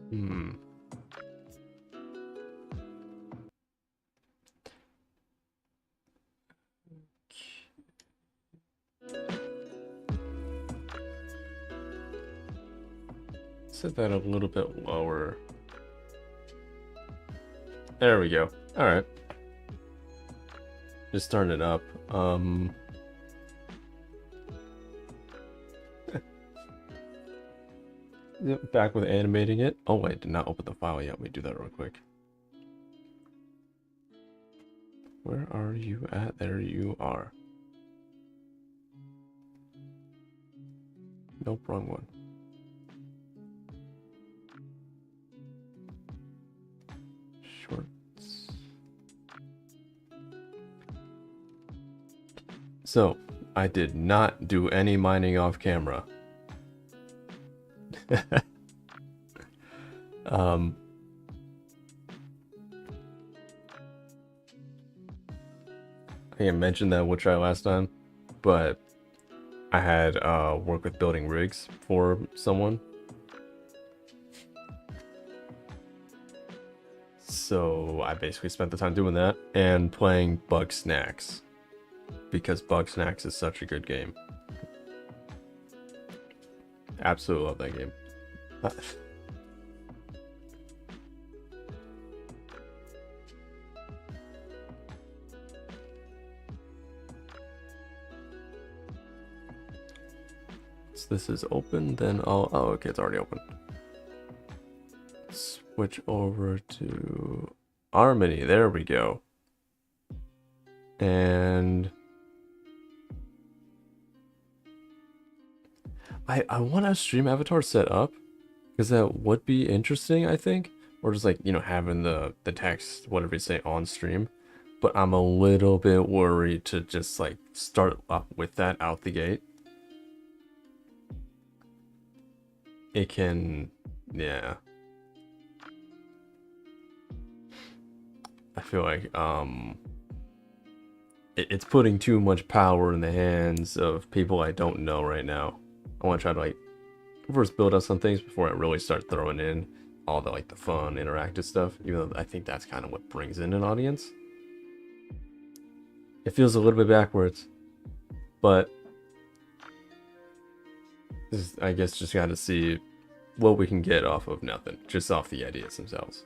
Hmm. Set that a little bit lower. There we go. All right. Just starting it up. Back with animating it. Oh wait, did not open the file yet. Let me do that real quick. Where are you at? There you are. Nope, wrong one. Shorts. So, I did not do any mining off camera. I think I mentioned that we'll try last time, but I had work with building rigs for someone. So I basically spent the time doing that and playing Bug Snacks, because Bug Snacks is such a good game. Absolutely love that game. So this is open, then I'll... Oh, okay, it's already open. Switch over to Harmony. There we go. And I want a stream avatar set up, because that would be interesting, I think. Or just like, you know, having the text, whatever you say, on stream. But I'm a little bit worried to just like start up with that out the gate. It can, yeah. I feel like it's putting too much power in the hands of people I don't know right now. I want to try to like first build up some things before I really start throwing in all the like the fun interactive stuff, even though I think that's kind of what brings in an audience. It feels a little bit backwards, but I guess just got to see what we can get off of nothing, just off the ideas themselves.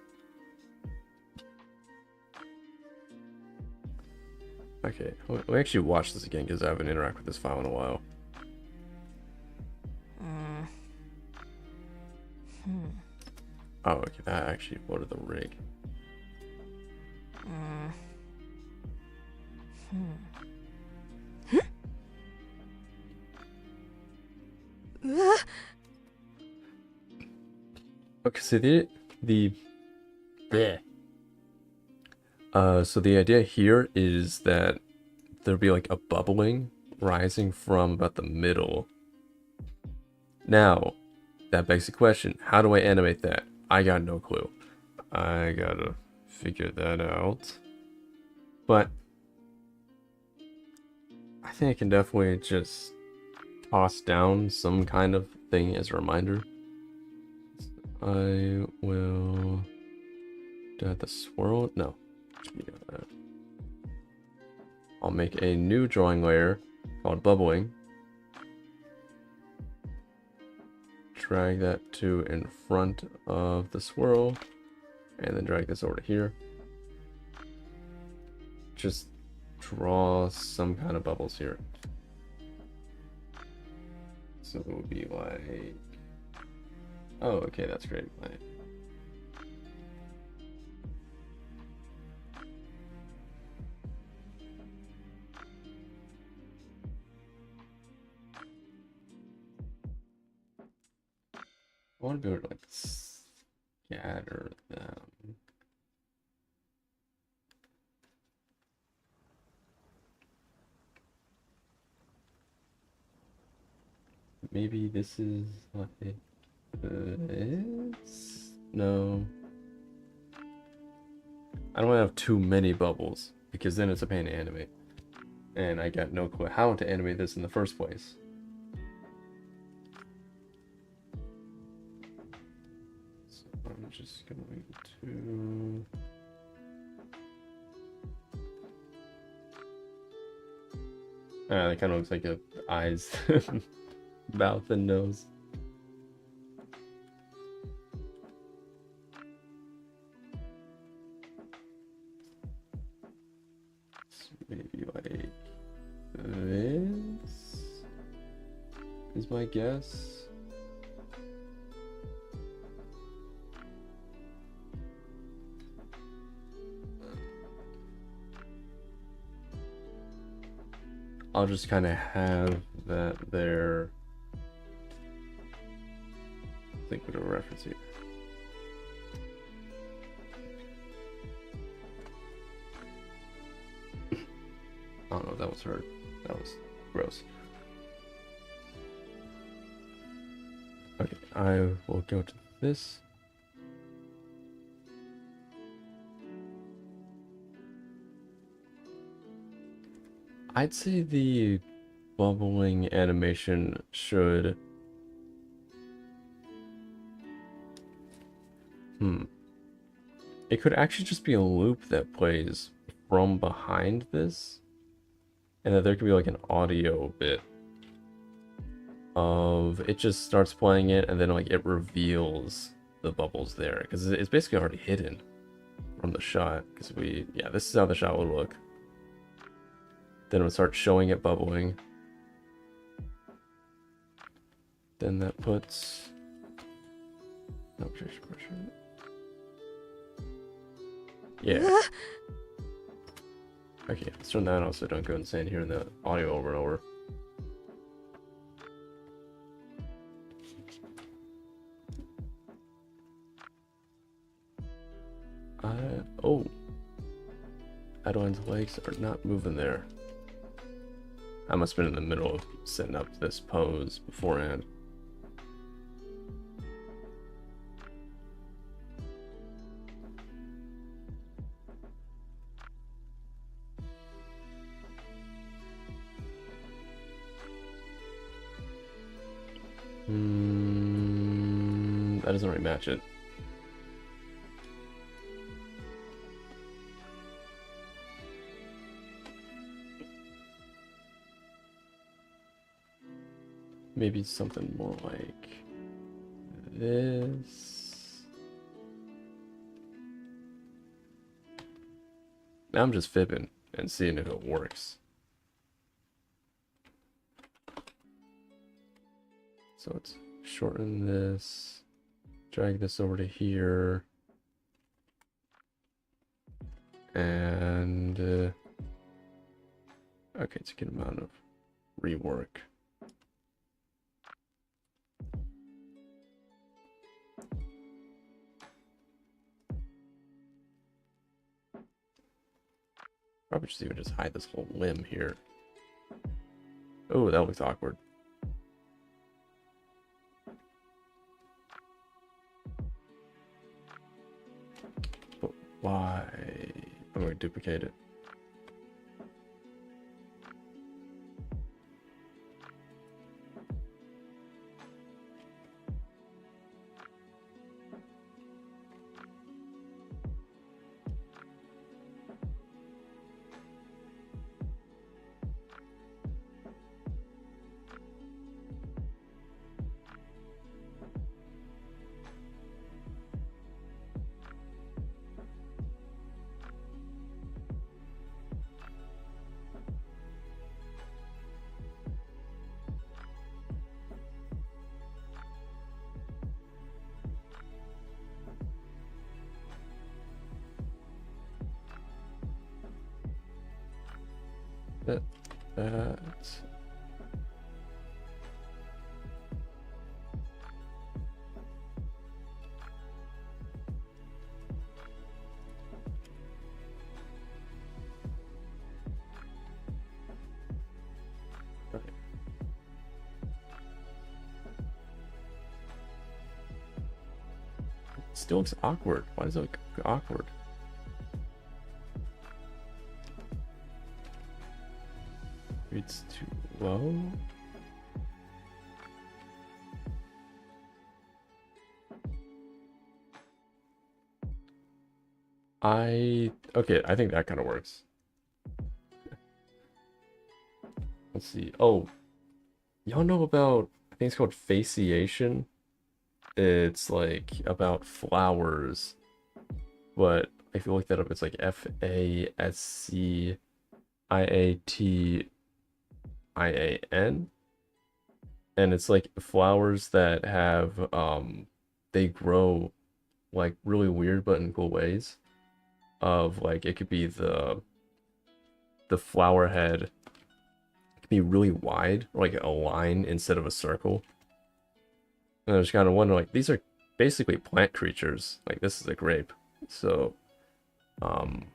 Okay, we actually watch this again because I haven't interacted with this file in a while. Oh, okay, that actually loaded the rig. Okay, so so the idea here is that there'll be like a bubbling rising from about the middle. Now, that begs the question, how do I animate that? I got no clue. I gotta figure that out. But I think I can definitely just toss down some kind of thing as a reminder. I will... Do I have to swirl? No. I'll make a new drawing layer called bubbling. Drag that to in front of the swirl, and then drag this over to here. Just draw some kind of bubbles here. So it would be like... Oh, okay, that's great. I want to be able to like scatter them. Maybe this is like this? No. I don't want to have too many bubbles because then it's a pain to animate. And I got no clue how to animate this in the first place. I'm just going to... that kind of looks like a eyes, mouth, and nose. So maybe like this is my guess. I'll just kind of have that there. I think what a reference here. I don't know if that was hurt. That was gross. Okay, I will go to this. I'd say the bubbling animation should... It could actually just be a loop that plays from behind this. And that there could be like an audio bit of it just starts playing it and then like it reveals the bubbles there. Because it's basically already hidden from the shot. Because yeah, this is how the shot would look. Then it would start showing it bubbling. Then that puts... No, pressure. Yeah. Okay, let's turn that off so don't go insane hearing the audio over and over. Oh. Adeline's legs are not moving there. I must have been in the middle of setting up this pose beforehand. That doesn't really match it. Maybe something more like this. Now I'm just fibbing and seeing if it works. So let's shorten this, drag this over to here, and okay, it's a good amount of rework. Probably just even just hide this whole limb here. Oh, that looks awkward. But why? I'm going to duplicate it. That. Okay. It still looks awkward. Why does it look awkward? It's too low. Okay, I think that kind of works. Let's see. Oh, y'all know about, I think it's called fasciation. It's like about flowers, but if you look that up, it's like Fasciiation, and it's like flowers that have they grow like really weird but in cool ways. Of like it could be the flower head could be really wide, or like a line instead of a circle. And I was kind of wondering, like, these are basically plant creatures. Like, this is a grape. So, um,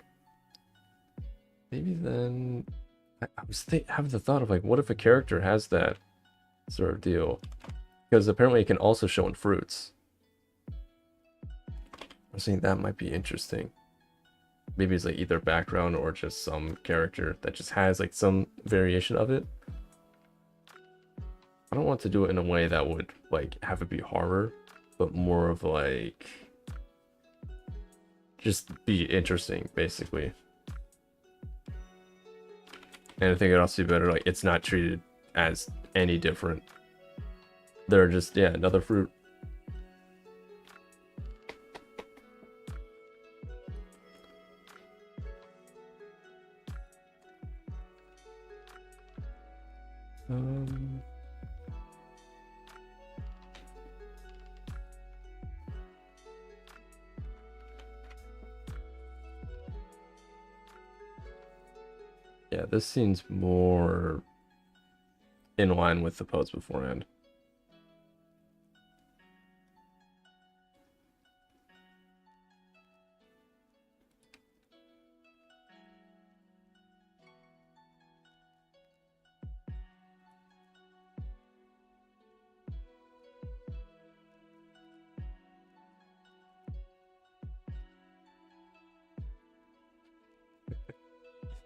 maybe then I was having the thought of like, what if a character has that sort of deal? Because apparently it can also show in fruits. I think that might be interesting. Maybe it's like either background or just some character that just has like some variation of it. I don't want to do it in a way that would like have it be horror, but more of like just be interesting, basically. And I think it'd also be better, like it's not treated as any different. They're just, yeah, another fruit. Um, yeah, this seems more in line with the pose beforehand.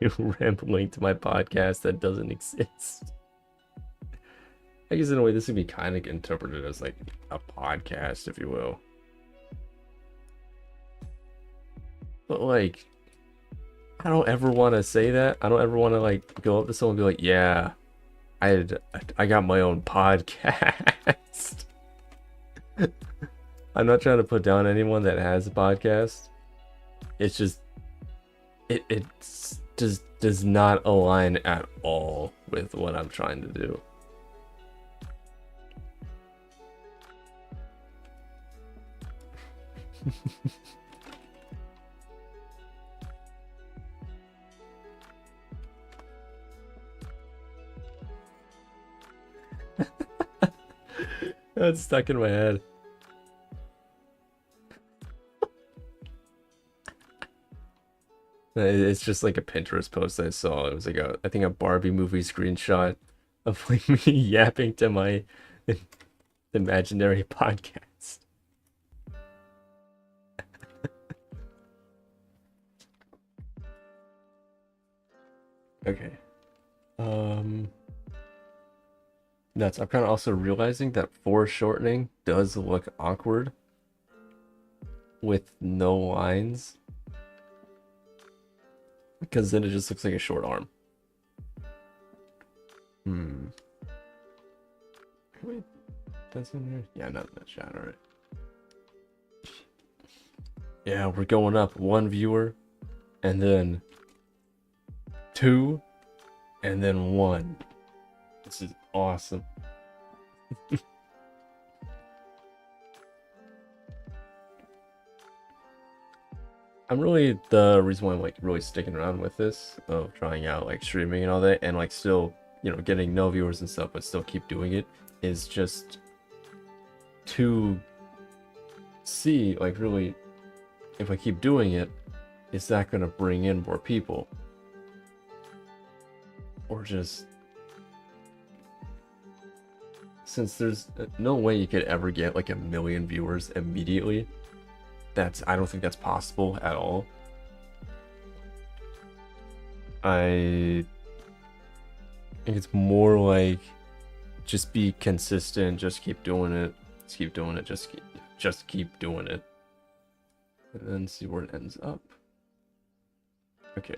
You rambling to my podcast that doesn't exist. I guess in a way this would be kind of interpreted as like a podcast, if you will. But like, I don't ever want to say that. I don't ever want to like go up to someone and be like, "Yeah, I got my own podcast." I'm not trying to put down anyone that has a podcast. It's just it just does not align at all with what I'm trying to do. That's stuck in my head. It's just like a Pinterest post I saw. It was like I think a Barbie movie screenshot of like me yapping to my imaginary podcast. Okay. Um, Nuts. I'm kind of also realizing that foreshortening does look awkward with no lines, because then it just looks like a short arm. Hmm. Wait, that's in there? Yeah, not in that shot. All right. Yeah, we're going up one viewer, and then two, and then one. This is awesome. I'm really the reason why I'm like really sticking around with this of trying out like streaming and all that, and like still, you know, getting no viewers and stuff, but still keep doing it, is just to see like really if I keep doing it, is that gonna bring in more people? Or just since there's no way you could ever get like 1 million viewers immediately, I don't think that's possible at all. I think it's more like just be consistent, just keep doing it, just keep doing it, just keep doing it, and then see where it ends up. Okay.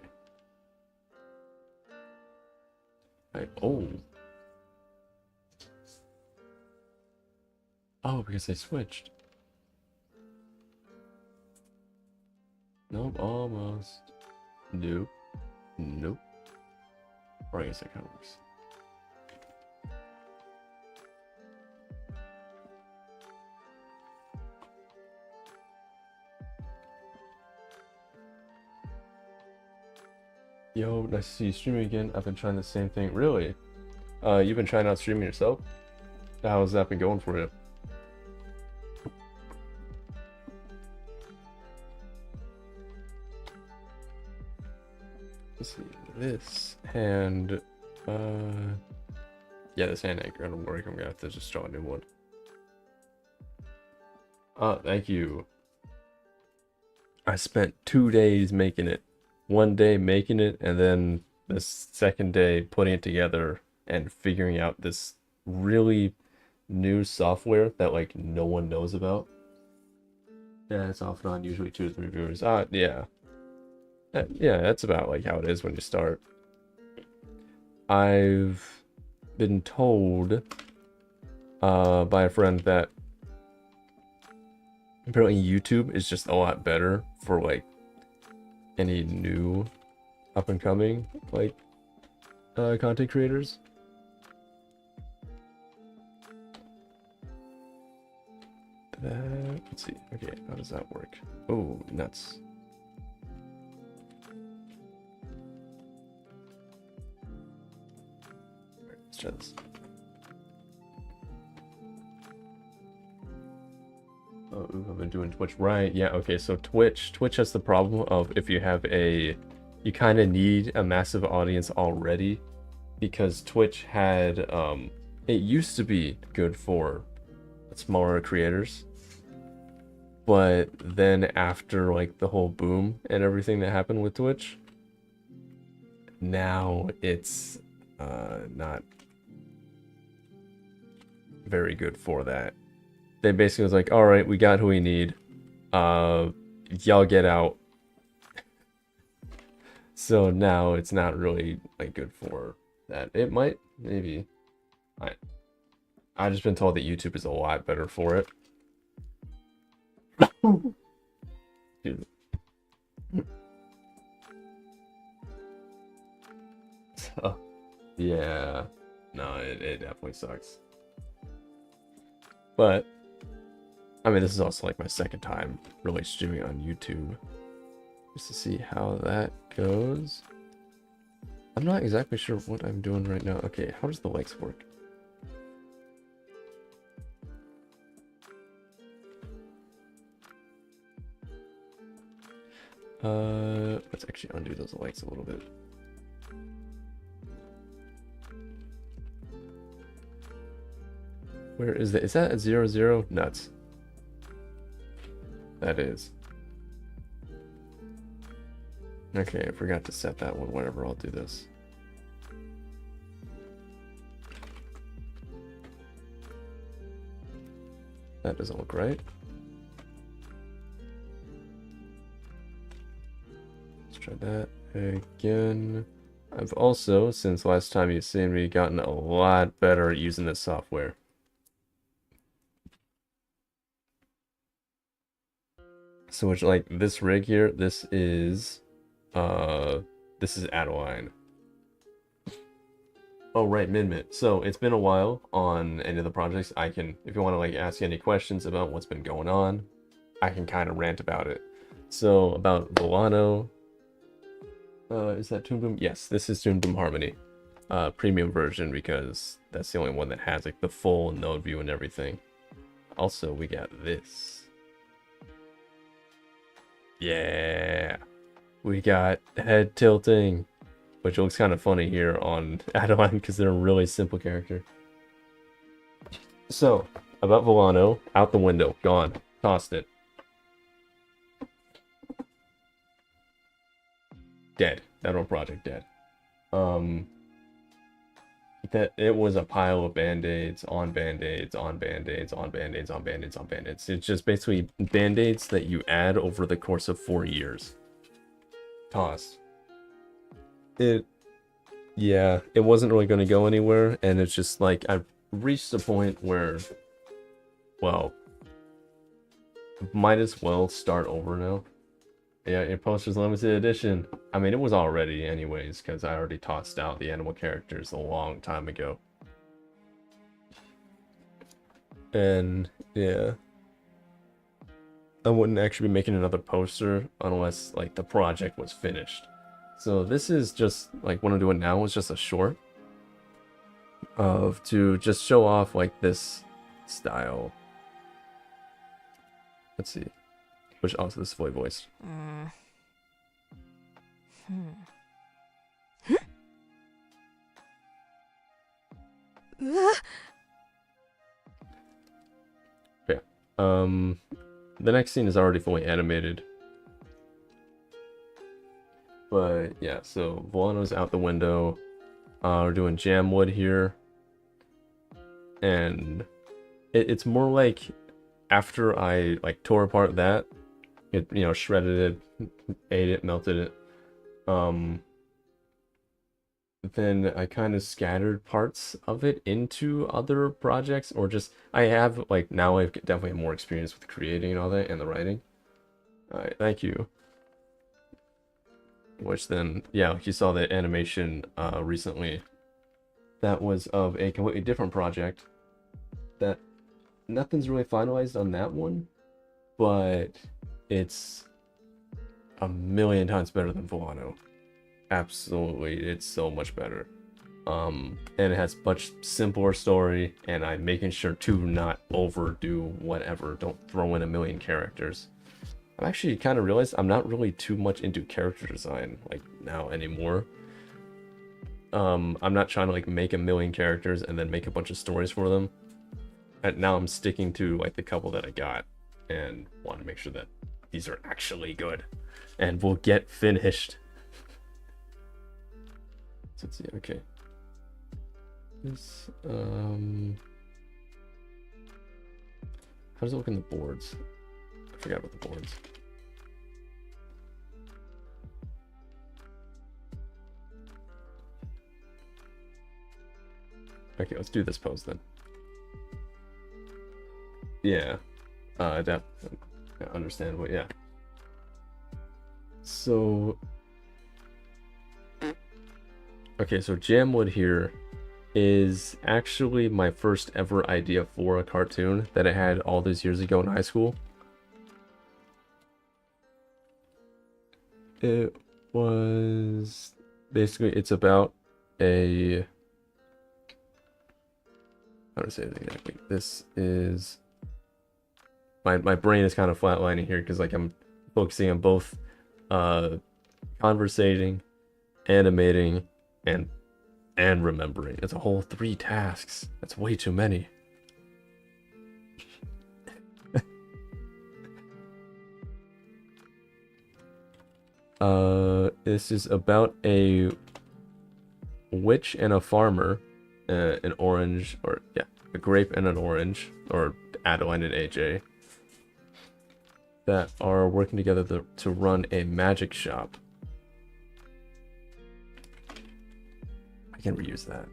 Oh. Oh, because they switched. Nope, almost. Nope. Nope. Or I guess that kind of works. Yo, nice to see you streaming again. I've been trying the same thing. Really? You've been trying out streaming yourself? How's that been going for you? Let's see. This hand, yeah, this hand ain't gonna work. I'm gonna have to just draw a new one. Thank you. I spent 2 days making it. 1 day making it, and then the second day putting it together and figuring out this really new software that like no one knows about. Yeah, it's off and on, usually 2 to 3 viewers. Yeah. Yeah, that's about like how it is when you start. I've been told by a friend that apparently YouTube is just a lot better for like any new up and coming like content creators. Let's see. Okay, how does that work? Oh, nuts. Let's try this. Oh, ooh, I've been doing Twitch. Right, yeah, okay, so Twitch has the problem of if you have you kind of need a massive audience already, because Twitch had, it used to be good for smaller creators, but then after like the whole boom and everything that happened with Twitch, now it's not very good for that. They basically was like, all right, we got who we need, y'all get out. So now it's not really like good for that. It might, maybe. I've just been told that YouTube is a lot better for it. Dude. So, yeah, no, it definitely sucks. But I mean, this is also like my second time really streaming on YouTube, just to see how that goes. I'm not exactly sure what I'm doing right now. Okay, how does the likes work? Let's actually undo those lights a little bit. Where is that? Is that a 0, 0? Nuts. That is. Okay, I forgot to set that one. Whatever, I'll do this. That doesn't look right. Let's try that again. I've also, since last time you've seen me, gotten a lot better at using this software. So which, like, this rig here, this is Adeline. Oh, right, Minmit. So it's been a while on any of the projects. I can, if you want to like ask any questions about what's been going on, I can kind of rant about it. So about Volano, is that Toon Boom? Yes, this is Toon Boom Harmony, premium version, because that's the only one that has like the full node view and everything. Also, we got this. Yeah, we got head tilting, which looks kind of funny here on Adeline because they're a really simple character. So, about Volano, out the window, gone, tossed it. Dead. That whole project dead. That it was a pile of band-aids on band-aids on band-aids on band-aids on band-aids on band-aids. It's just basically band-aids that you add over the course of 4 years. Tossed. It, yeah, it wasn't really going to go anywhere, and it's just like I've reached a point where, well, might as well start over now. Yeah, your poster's limited edition. I mean, it was already anyways, because I already tossed out the animal characters a long time ago. And, yeah. I wouldn't actually be making another poster unless, like, the project was finished. So this is just, like, what I'm doing now is just a short of to just show off, like, this style. Let's see. Which also this is fully voiced. Yeah. The next scene is already fully animated. But yeah, so Volano's out the window. We're doing Jamwood here. And it's more like after I like tore apart that, it, you know, shredded it, ate it, melted it. Then I kind of scattered parts of it into other projects, or just I have like now I've definitely have more experience with creating and all that and the writing. All right, thank you. Which then, yeah, like you saw the animation recently. That was of a completely different project. That nothing's really finalized on that one, but it's a million times better than Volano. Absolutely, it's so much better. And it has much simpler story, and I'm making sure to not overdo whatever. Don't throw in a million characters. I've actually kind of realized I'm not really too much into character design like now anymore. I'm not trying to like make a million characters and then make a bunch of stories for them. And now I'm sticking to like the couple that I got and want to make sure that these are actually good and will get finished. So let's see, okay. This, how does it look in the boards? I forgot about the boards. Okay, let's do this pose then. Yeah. That understandable, yeah. So okay, so Jamwood here is actually my first ever idea for a cartoon that I had all those years ago in high school. It was basically, it's about a, how to say it exactly. This is, my brain is kind of flatlining here because like I'm focusing on both conversating, animating, and remembering. It's a whole 3 tasks. That's way too many. This is about a witch and a farmer, an orange, or yeah, a grape and an orange, or Adeline and AJ, that are working together to run a magic shop. I can reuse that.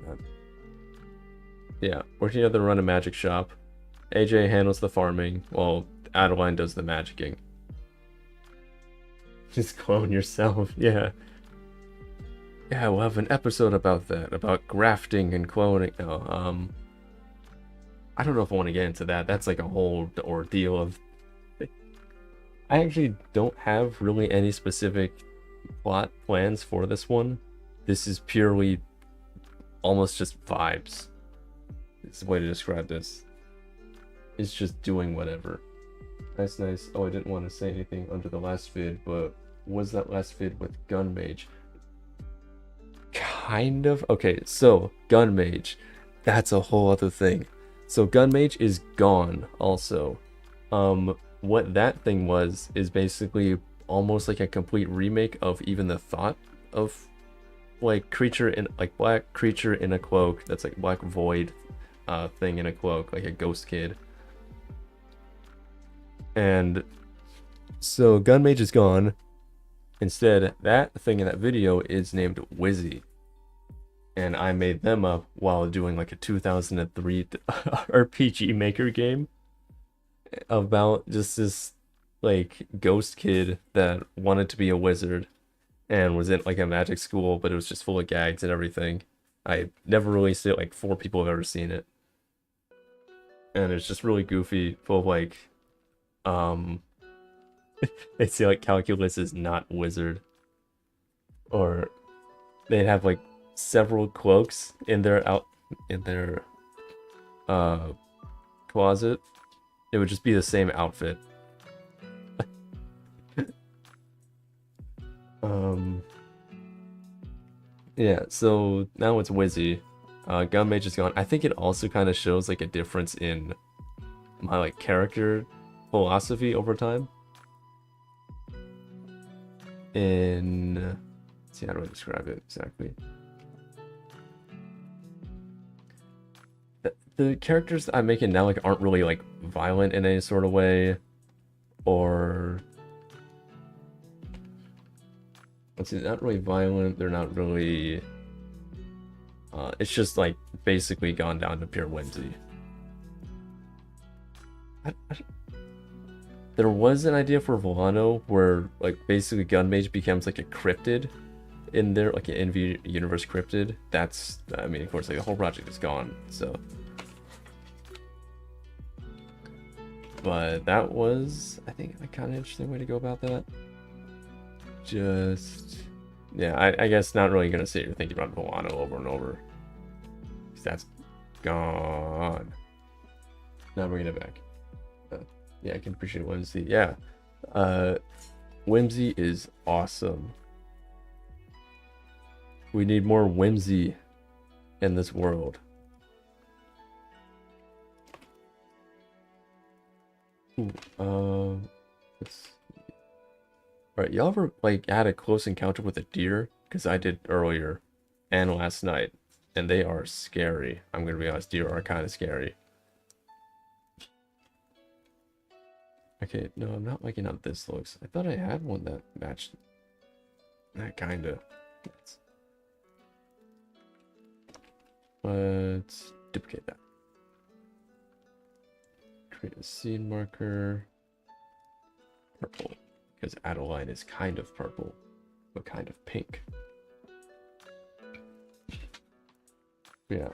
Yeah, working together to run a magic shop. AJ handles the farming, while Adeline does the magicking. Just clone yourself, yeah. Yeah, we'll have an episode about that, about grafting and cloning. No, I don't know if I want to get into that. That's like a whole ordeal of... I actually don't have really any specific plot plans for this one. This is purely almost just vibes. It's a way to describe this. It's just doing whatever. Nice, nice. Oh, I didn't want to say anything under the last vid, but was that last vid with Gun Mage? Kind of. Okay, so Gun Mage, that's a whole other thing. So Gun Mage is gone also. What that thing was is basically almost like a complete remake of even the thought of like creature in like black creature in a cloak. That's like black void thing in a cloak, like a ghost kid. And so Gun Mage is gone. Instead, that thing in that video is named Wizzy. And I made them up while doing like a 2003 RPG Maker game about just this like ghost kid that wanted to be a wizard and was in like a magic school, but it was just full of gags and everything. I never released it, like 4 people have ever seen it. And it's just really goofy, full of like, they say like calculus is not wizard. Or they'd have like several cloaks in their closet. It would just be the same outfit. Yeah, so now it's Wizzy. Gun Mage is gone. I think it also kind of shows like a difference in my like character philosophy over time. Let's see, how do I describe it exactly? The characters I'm making now like aren't really like violent in any sort of way, or let's see, not really violent. They're not really. It's just like basically gone down to pure whimsy. There was an idea for Volano where like basically Gun Mage becomes like a cryptid in there, like an in-universe cryptid. That's, I mean, of course, like the whole project is gone, so. But that was, I think, a kind of interesting way to go about that. Just, yeah, I guess not really gonna sit here thinking about Volano over and over. Because that's gone. Now bringing it back. Yeah, I can appreciate Whimsy. Yeah. Whimsy is awesome. We need more whimsy in this world. Ooh, Alright, y'all ever like had a close encounter with a deer? Because I did earlier and last night, and they are scary. I'm gonna be honest, deer are kind of scary. Okay, no, I'm not liking how this looks. I thought I had one that matched that kinda. Let's duplicate that. Create a scene marker. Purple. Because Adeline is kind of purple, but kind of pink. Yeah,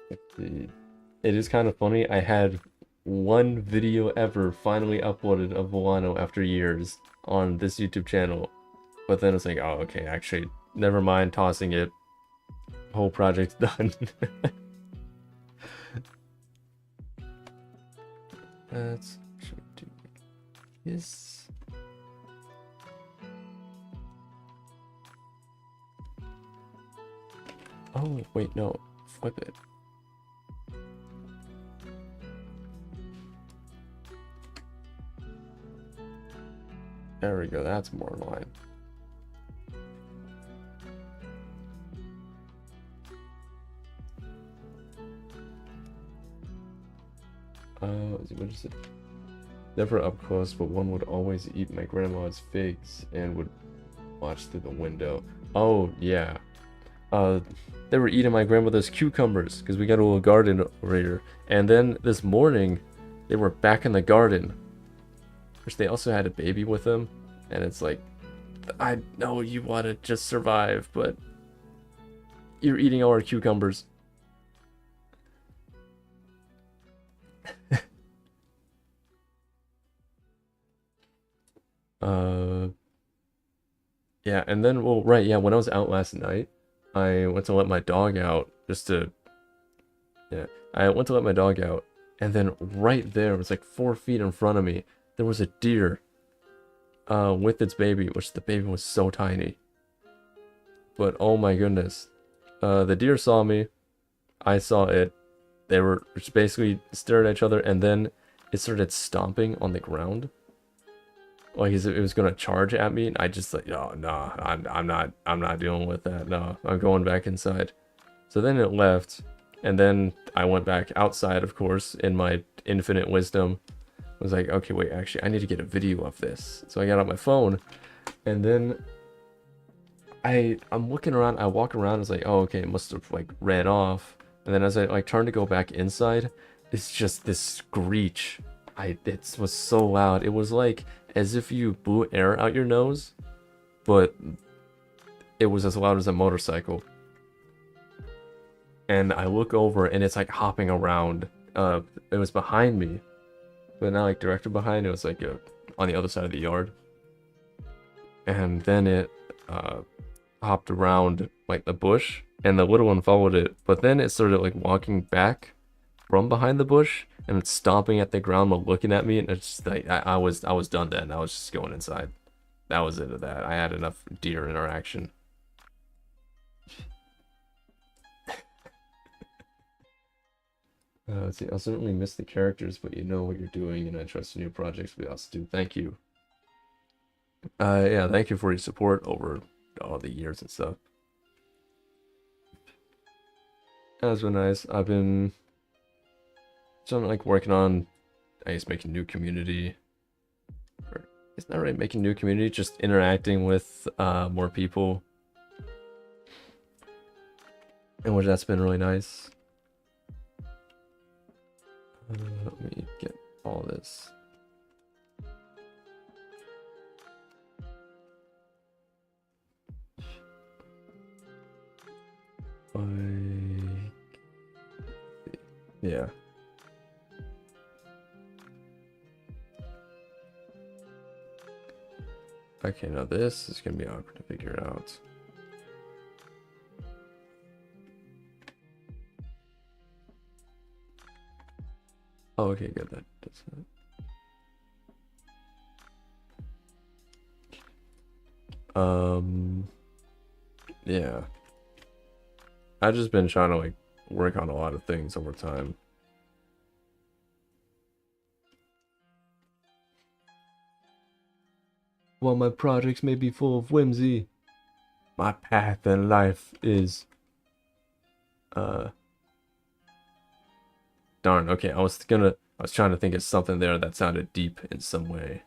it is kind of funny. I had one video ever finally uploaded of Volano after years on this YouTube channel, but then it's like, oh, okay, actually, never mind, tossing it. Whole project's done. Let's do this. Oh, wait, no, flip it. There we go, that's more in line. What is it? Never up close, but one would always eat my grandma's figs and would watch through the window. Oh, yeah. They were eating my grandmother's cucumbers because we got a little garden over here. And then this morning, they were back in the garden. Which they also had a baby with them. And it's like, I know you want to just survive, but you're eating all our cucumbers. Yeah, and then, well, right, yeah, when I was out last night, I went to let my dog out, I went to let my dog out, and then right there, it was like 4 feet in front of me, there was a deer, with its baby, which the baby was so tiny. But, oh my goodness, the deer saw me, I saw it, they were just basically staring at each other, and then it started stomping on the ground. Like it was gonna charge at me, and I just like, oh no, I'm not dealing with that. No, I'm going back inside. So then it left, and then I went back outside, of course, in my infinite wisdom. I was like, okay, wait, actually, I need to get a video of this. So I got out my phone, And then I'm looking around, I walk around, it's like, oh, okay, it must have like ran off. And then as I like turn to go back inside, it's just this screech. It was so loud. It was like as if you blew air out your nose, but it was as loud as a motorcycle. And I look over and it's like hopping around. It was behind me, but not like directly behind. It was like on the other side of the yard. And then it hopped around like the bush, and the little one followed it. But then it started like walking back from behind the bush, and it's stomping at the ground while looking at me. And it's just like I was done then. I was just going inside. That was it of that. I had enough deer interaction. Let's see. I'll certainly miss the characters, but you know what you're doing, and I trust new projects we also do. Thank you. Yeah, thank you for your support over all the years and stuff. That's been nice. I've been like working on, I guess, making new community. Or it's not really making new community, just interacting with more people, and which that's been really nice. Let me get all this. Yeah. Okay, now this is gonna be awkward to figure out. Oh, okay, good. That's it. Yeah. I've just been trying to like work on a lot of things over time. While my projects may be full of whimsy, my path in life is darn, okay, I was trying to think of something there that sounded deep in some way.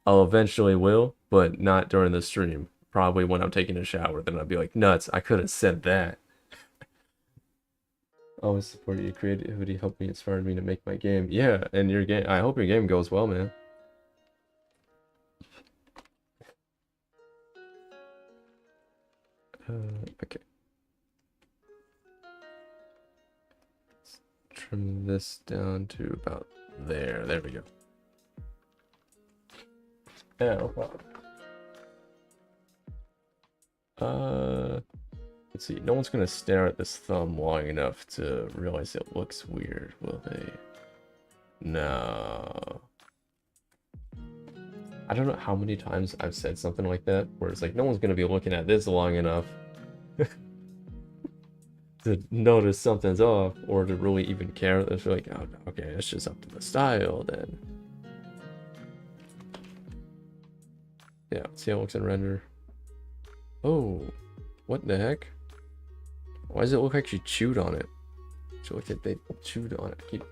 I'll eventually will, but not during the stream. Probably when I'm taking a shower, then I'll be like, nuts, I could have said that. Always support your creativity, helped me, inspired me to make my game. Yeah, and your game, I hope your game goes well, man. Okay. Let's trim this down to about there. There we go. Yeah, no problem. Let's see. No one's gonna stare at this thumb long enough to realize it looks weird, will they? No. I don't know how many times I've said something like that, where it's like, no one's gonna be looking at this long enough to notice something's off, or to really even care. They're like, oh, okay, it's just up to the style then. Yeah, let's see how it looks in render. Oh, what the heck? Why does it look like she chewed on it? She looked like they chewed on it.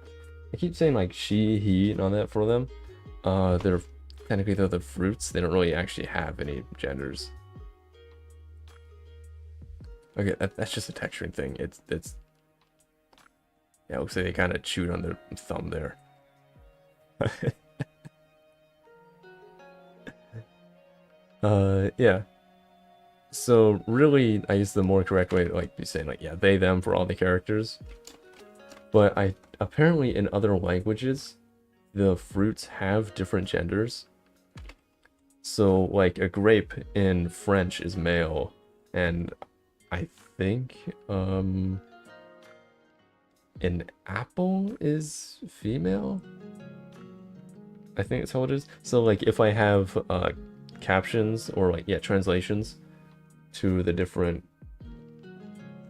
I keep saying like she, he, and all that for them. They're technically the fruits. They don't really actually have any genders. Okay, that's just a texturing thing. It's yeah, it looks like they kind of chewed on their thumb there. Yeah. So really, I guess the more correct way to like be saying like, yeah, they, them for all the characters. But apparently in other languages, the fruits have different genders. So like a grape in French is male, and I think an apple is female. I think that's how it is. So like if I have captions or like, yeah, translations to the different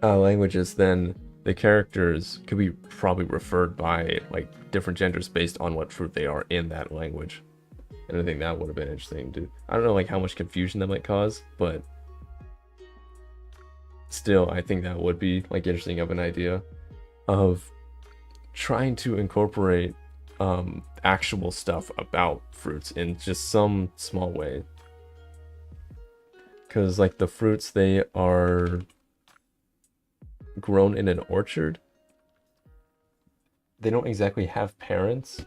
languages, then the characters could be probably referred by like different genders based on what fruit they are in that language. And I think that would have been interesting to, I don't know like how much confusion that might cause, but still I think that would be like interesting of an idea of trying to incorporate actual stuff about fruits in just some small way. Because like the fruits, they are grown in an orchard. They don't exactly have parents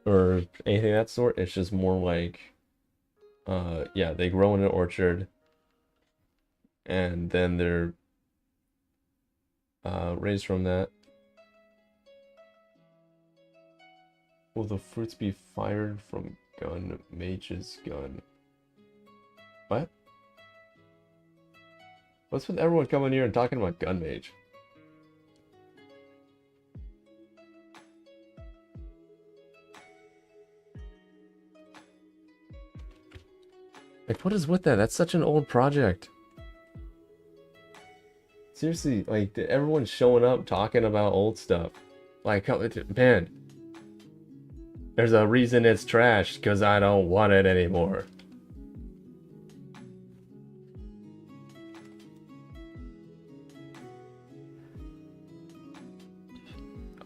or anything of that sort. It's just more like, yeah, they grow in an orchard, and then they're raised from that. Will the fruits be fired from gun mage's gun? What? What's with everyone coming here and talking about gun mage? Like, what is with that? That's such an old project. Seriously, like, everyone's showing up talking about old stuff. Like, man, there's a reason it's trash, because I don't want it anymore.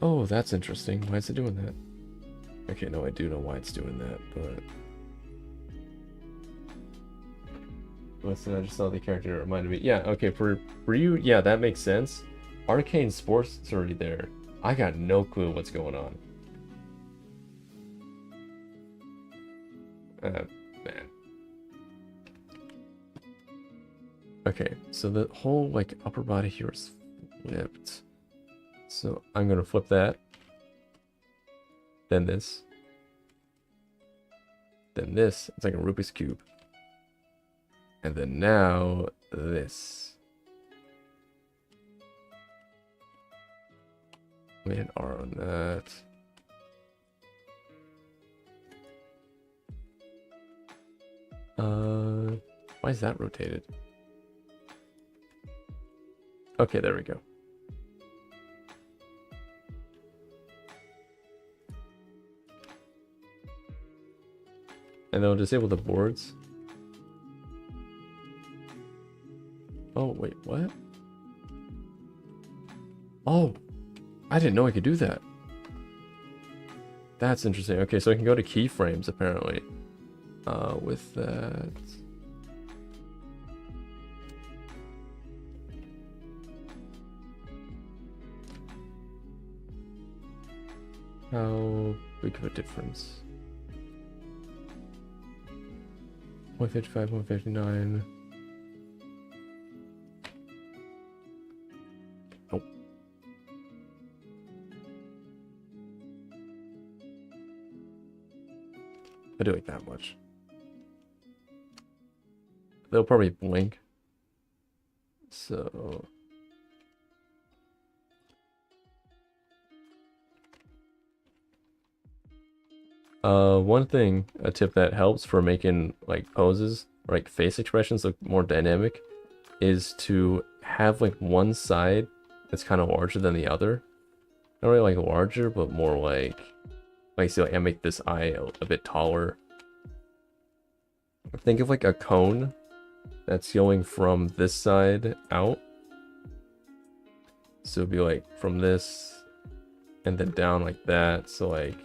Oh, that's interesting. Why is it doing that? Okay, no, I do know why it's doing that, but... Listen, I just saw the character, it reminded me. Yeah, okay, for you, yeah, that makes sense. Arcane Sports is already there. I got no clue what's going on. Man. Okay, so the whole, like, upper body here is flipped. So I'm gonna flip that. Then this. Then this. It's like a Rubik's Cube. And then now this. We hit R on that. Why is that rotated? Okay, there we go. And then we'll disable the boards. Oh, wait, what? Oh, I didn't know I could do that. That's interesting. Okay, so I can go to keyframes, apparently. With that... How big of a difference? 155, 159. Nope. I do like that much. They'll probably blink. So... one thing, a tip that helps for making like poses or like face expressions look more dynamic is to have like one side that's kind of larger than the other. Not really like larger, but more like see, like I make this eye a bit taller. Think of like a cone that's going from this side out. So it'd be like from this and then down like that. So like,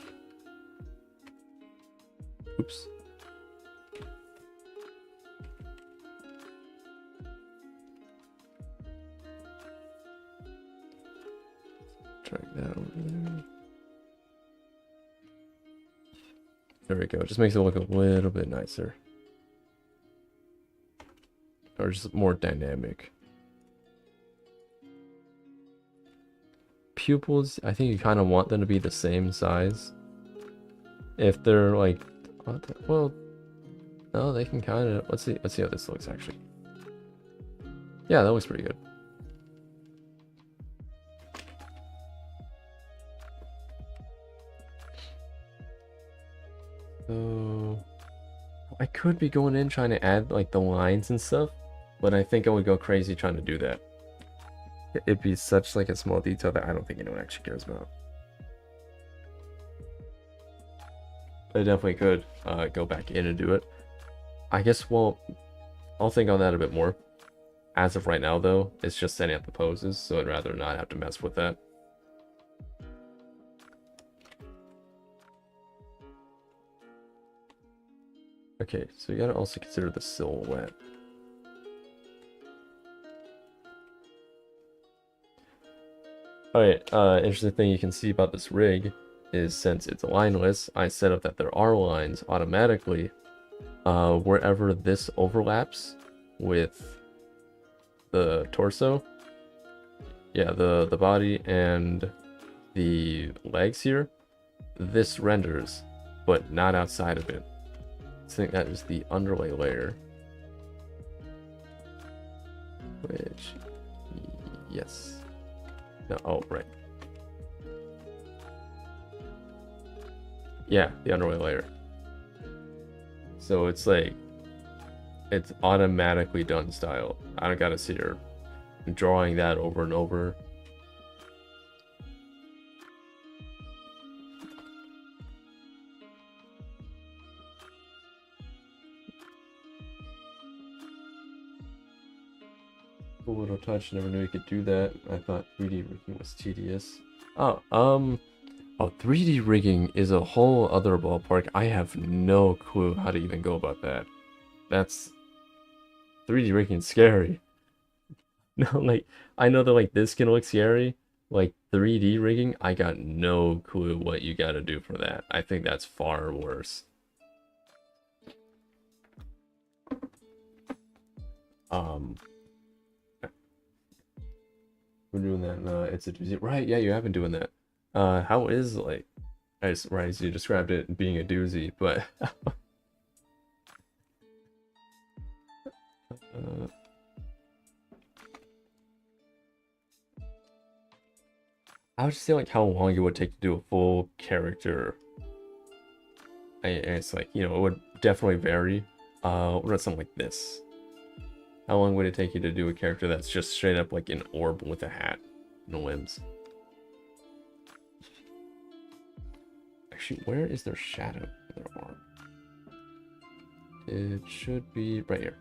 oops. Drag that over there. There we go. Just makes it look a little bit nicer. Or just more dynamic. Pupils, I think you kind of want them to be the same size. If they're like, well, no, they can kind of, let's see how this looks actually. Yeah, that looks pretty good. So I could be going in trying to add like the lines and stuff, but I think I would go crazy trying to do that. It'd be such like a small detail that I don't think anyone actually cares about. I definitely could go back in and do it. I guess, well, I'll think on that a bit more. As of right now, though, it's just setting up the poses, so I'd rather not have to mess with that. Okay, so you gotta also consider the silhouette. Alright, interesting thing you can see about this rig is since it's lineless, I set up that there are lines automatically wherever this overlaps with the torso. Yeah, the body and the legs here, this renders, but not outside of it. I think that is the underlay layer. Which, yes. No, oh, right. Yeah, the underlay layer. So it's like, it's automatically done style. I don't gotta sit here drawing that over and over. Cool little touch, never knew you could do that. I thought 3D rigging was tedious. Oh, 3D rigging is a whole other ballpark. I have no clue how to even go about that. That's 3D rigging scary. No, like I know that like this can look scary. Like 3D rigging, I got no clue what you gotta do for that. I think that's far worse. We're doing that. It's a doozy, right? Yeah, you have been doing that. How is like, right? So you described it being a doozy, but I would just say like how long it would take to do a full character. It's like, you know, it would definitely vary. What about something like this? How long would it take you to do a character that's just straight up like an orb with a hat and limbs? Actually, where is their shadow in their arm? It should be right here.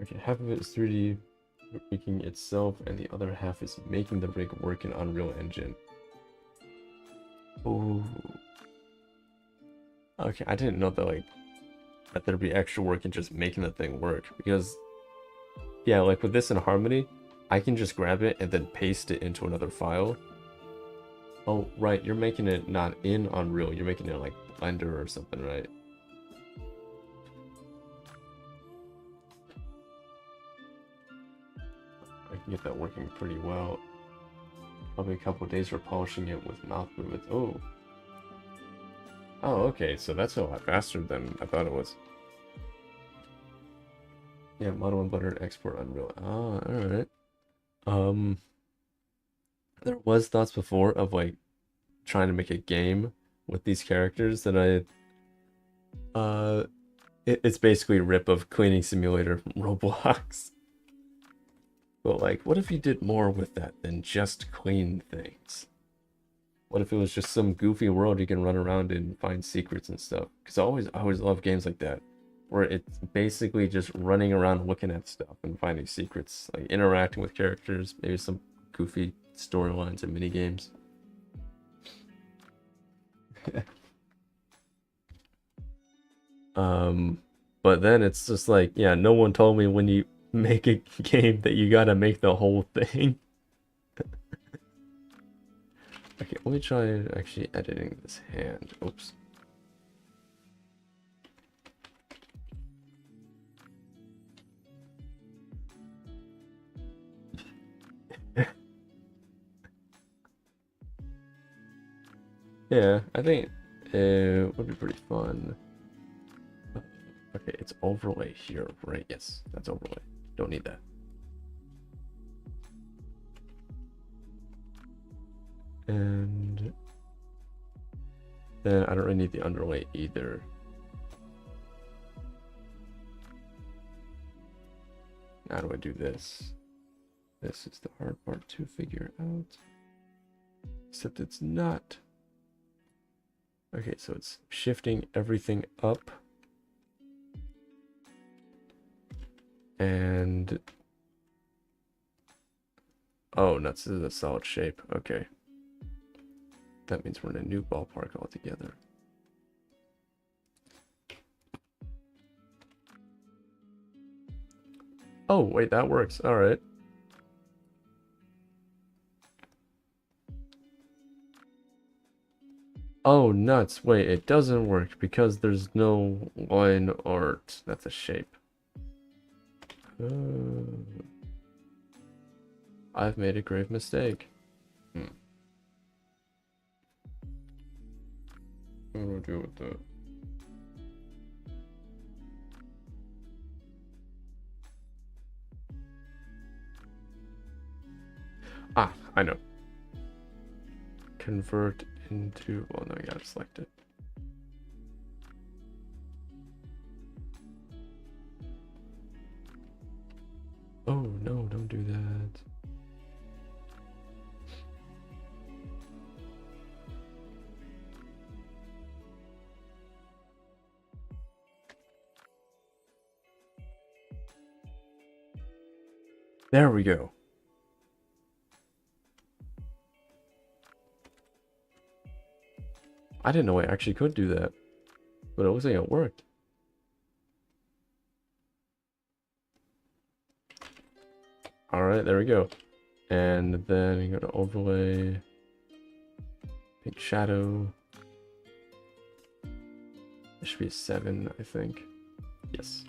Okay, half of it is 3D rigging itself, and the other half is making the rig work in Unreal Engine. Oh. Okay, I didn't know that like that there'd be extra work in just making the thing work, because yeah, like with this in Harmony, I can just grab it and then paste it into another file. Oh, right, you're making it not in Unreal, you're making it like Blender or something, right? I can get that working pretty well. Probably a couple of days for polishing it with mouth movements. Oh. Oh, okay, so that's a lot faster than I thought it was. Yeah, Model and Blender export Unreal. Ah, alright. There was thoughts before of like trying to make a game with these characters that it's basically a rip of Cleaning Simulator from Roblox. But like, what if you did more with that than just clean things? What if it was just some goofy world you can run around and find secrets and stuff? Because I always love games like that, where it's basically just running around looking at stuff and finding secrets, like interacting with characters, maybe some goofy storylines and mini games. But then it's just like, yeah, no one told me when you make a game that you gotta make the whole thing. Okay, let me try actually editing this hand. Oops. Yeah, I think it would be pretty fun. Okay, it's overlay here, right? Yes, that's overlay. Don't need that. And then I don't really need the underlay either. How do I do this? This is the hard part to figure out. Except it's not. Okay, so it's shifting everything up. And oh, nuts, this is a solid shape. Okay. That means we're in a new ballpark altogether. Oh, wait, that works. All right. Oh, nuts. Wait, it doesn't work because there's no line art. That's a shape. I've made a grave mistake. What do I do with that? Ah, I know. Convert into, well, no, you gotta select it. Oh, no, don't do that. There we go. I didn't know I actually could do that, but it looks like it worked. All right, there we go. And then you go to overlay, pink shadow. It should be a 7, I think. Yes.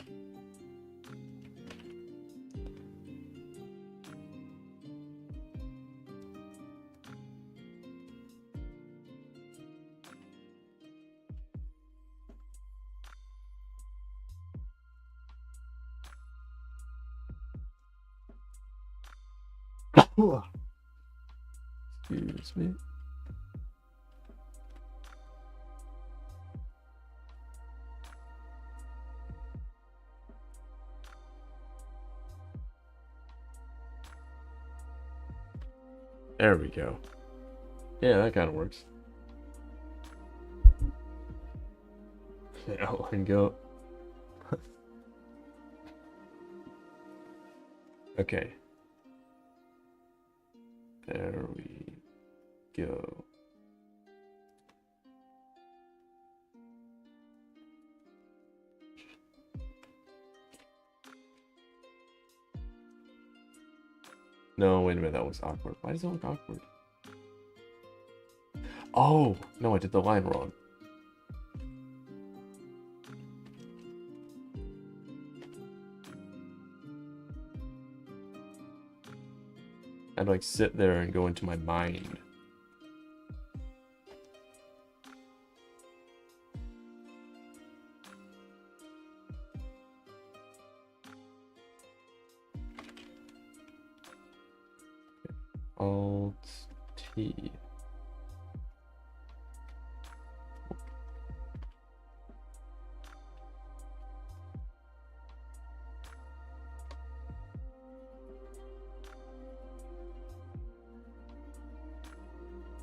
Excuse me. There we go. Yeah, that kind of works. Outline go. Okay. There we go. No, wait a minute, that looks awkward. Why does it look awkward? Oh, no, I did the line wrong. I'd like sit there and go into my mind. Alt T.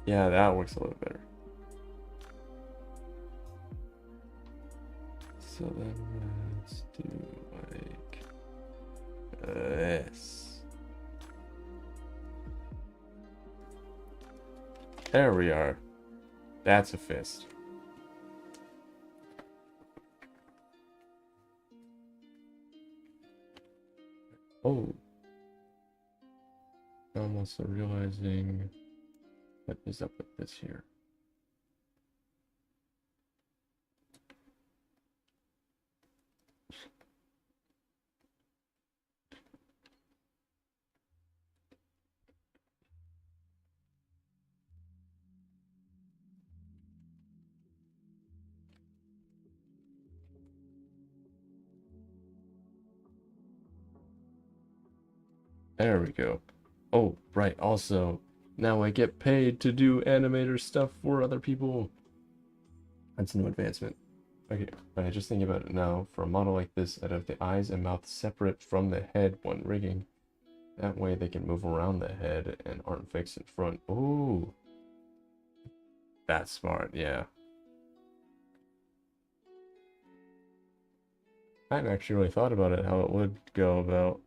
Yeah, that works a little better. So then let's do like this. There we are. That's a fist. Oh. I'm also realizing what is up with this here. There we go. Oh, right. Also, now I get paid to do animator stuff for other people. That's a new advancement. Okay, but I just think about it now. For a model like this, I'd have the eyes and mouth separate from the head when rigging. That way they can move around the head and aren't fixed in front. Ooh. That's smart, yeah. I hadn't actually really thought about it, how it would go about.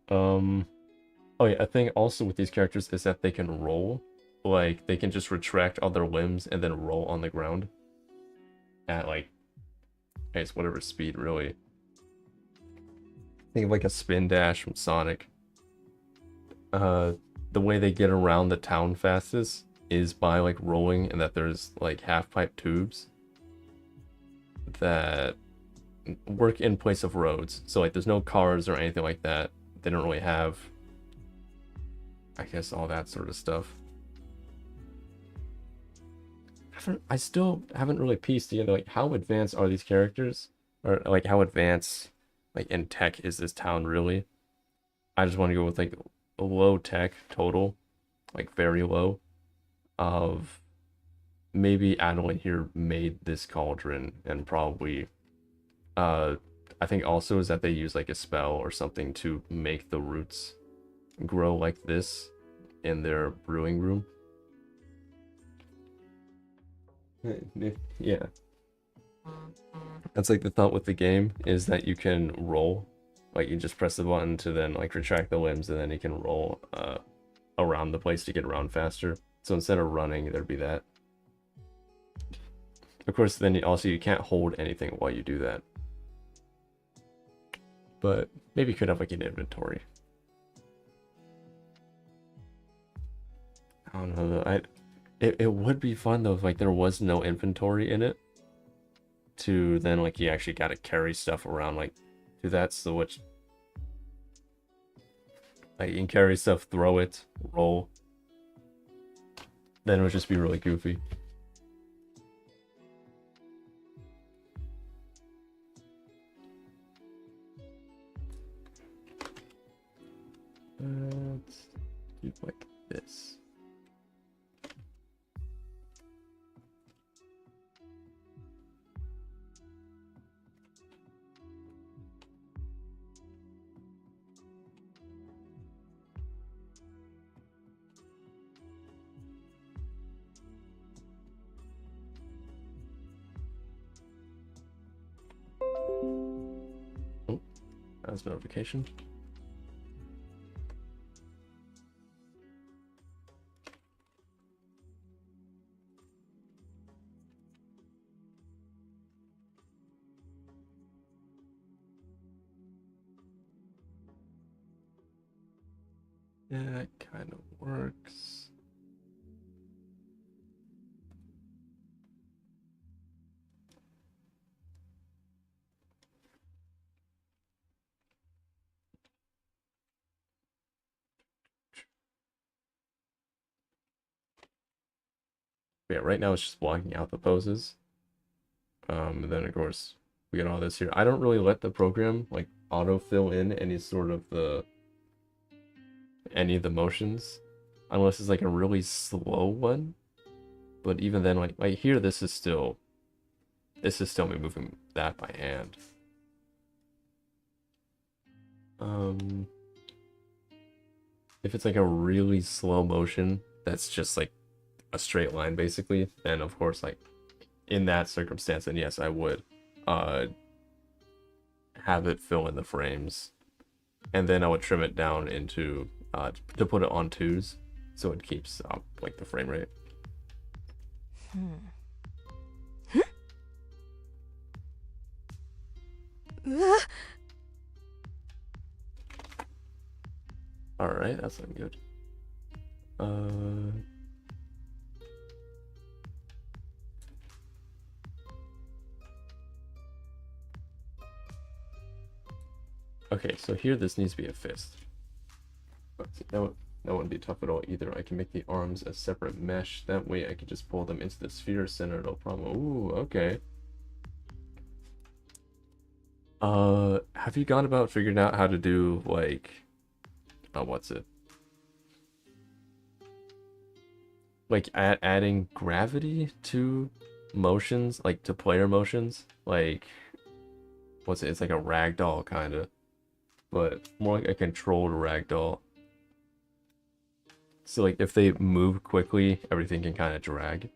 Oh yeah, a thing also with these characters is that they can roll. like they can just retract all their limbs and then roll on the ground at like, I guess whatever speed really. Think of like a spin dash from Sonic. Uh, the way they get around the town fastest is by like rolling, and that there's like half pipe tubes that work in place of roads. So like there's no cars or anything like that. They don't really have, I guess, all that sort of stuff. I still haven't really pieced together like how advanced are these characters, or like how advanced like in tech is this town really. I just want to go with like a low tech total, like very low, of maybe Adeline here made this cauldron, and probably uh I think also is that they use like a spell or something to make the roots grow like this in their brewing room. Yeah. That's like the thought with the game, is that you can roll. Like you just press the button to then like retract the limbs, and then you can roll around the place to get around faster. So instead of running, there'd be that. Of course, then you can't hold anything while you do that. But maybe you could have like an inventory. I don't know though. It would be fun though if like there was no inventory in it. To then like you actually gotta carry stuff around like do that, so which like you can carry stuff, throw it, roll. Then it would just be really goofy. Let's do like this. Oh, that was a notification. Yeah, it kind of works. But yeah, right now it's just blocking out the poses. And then of course we get all this here. I don't really let the program like auto fill in any sort of any of the motions, unless it's like a really slow one. But even then, like here, this is still me moving that by hand. If it's like a really slow motion that's just like a straight line basically, then of course like in that circumstance, then yes, I would uh have it fill in the frames, and then I would trim it down into to put it on twos, so it keeps up like the frame rate. All right, that's looking good. Okay, so here this needs to be a fist. But see, that wouldn't be tough at all either. I can make the arms a separate mesh. That way I can just pull them into the sphere center, no problem. Ooh, okay. Have you gone about figuring out how to do like, what's it? Like adding gravity to motions, like to player motions? Like, what's it? It's like a ragdoll kind of, but more like a controlled ragdoll. So like if they move quickly, everything can kind of drag.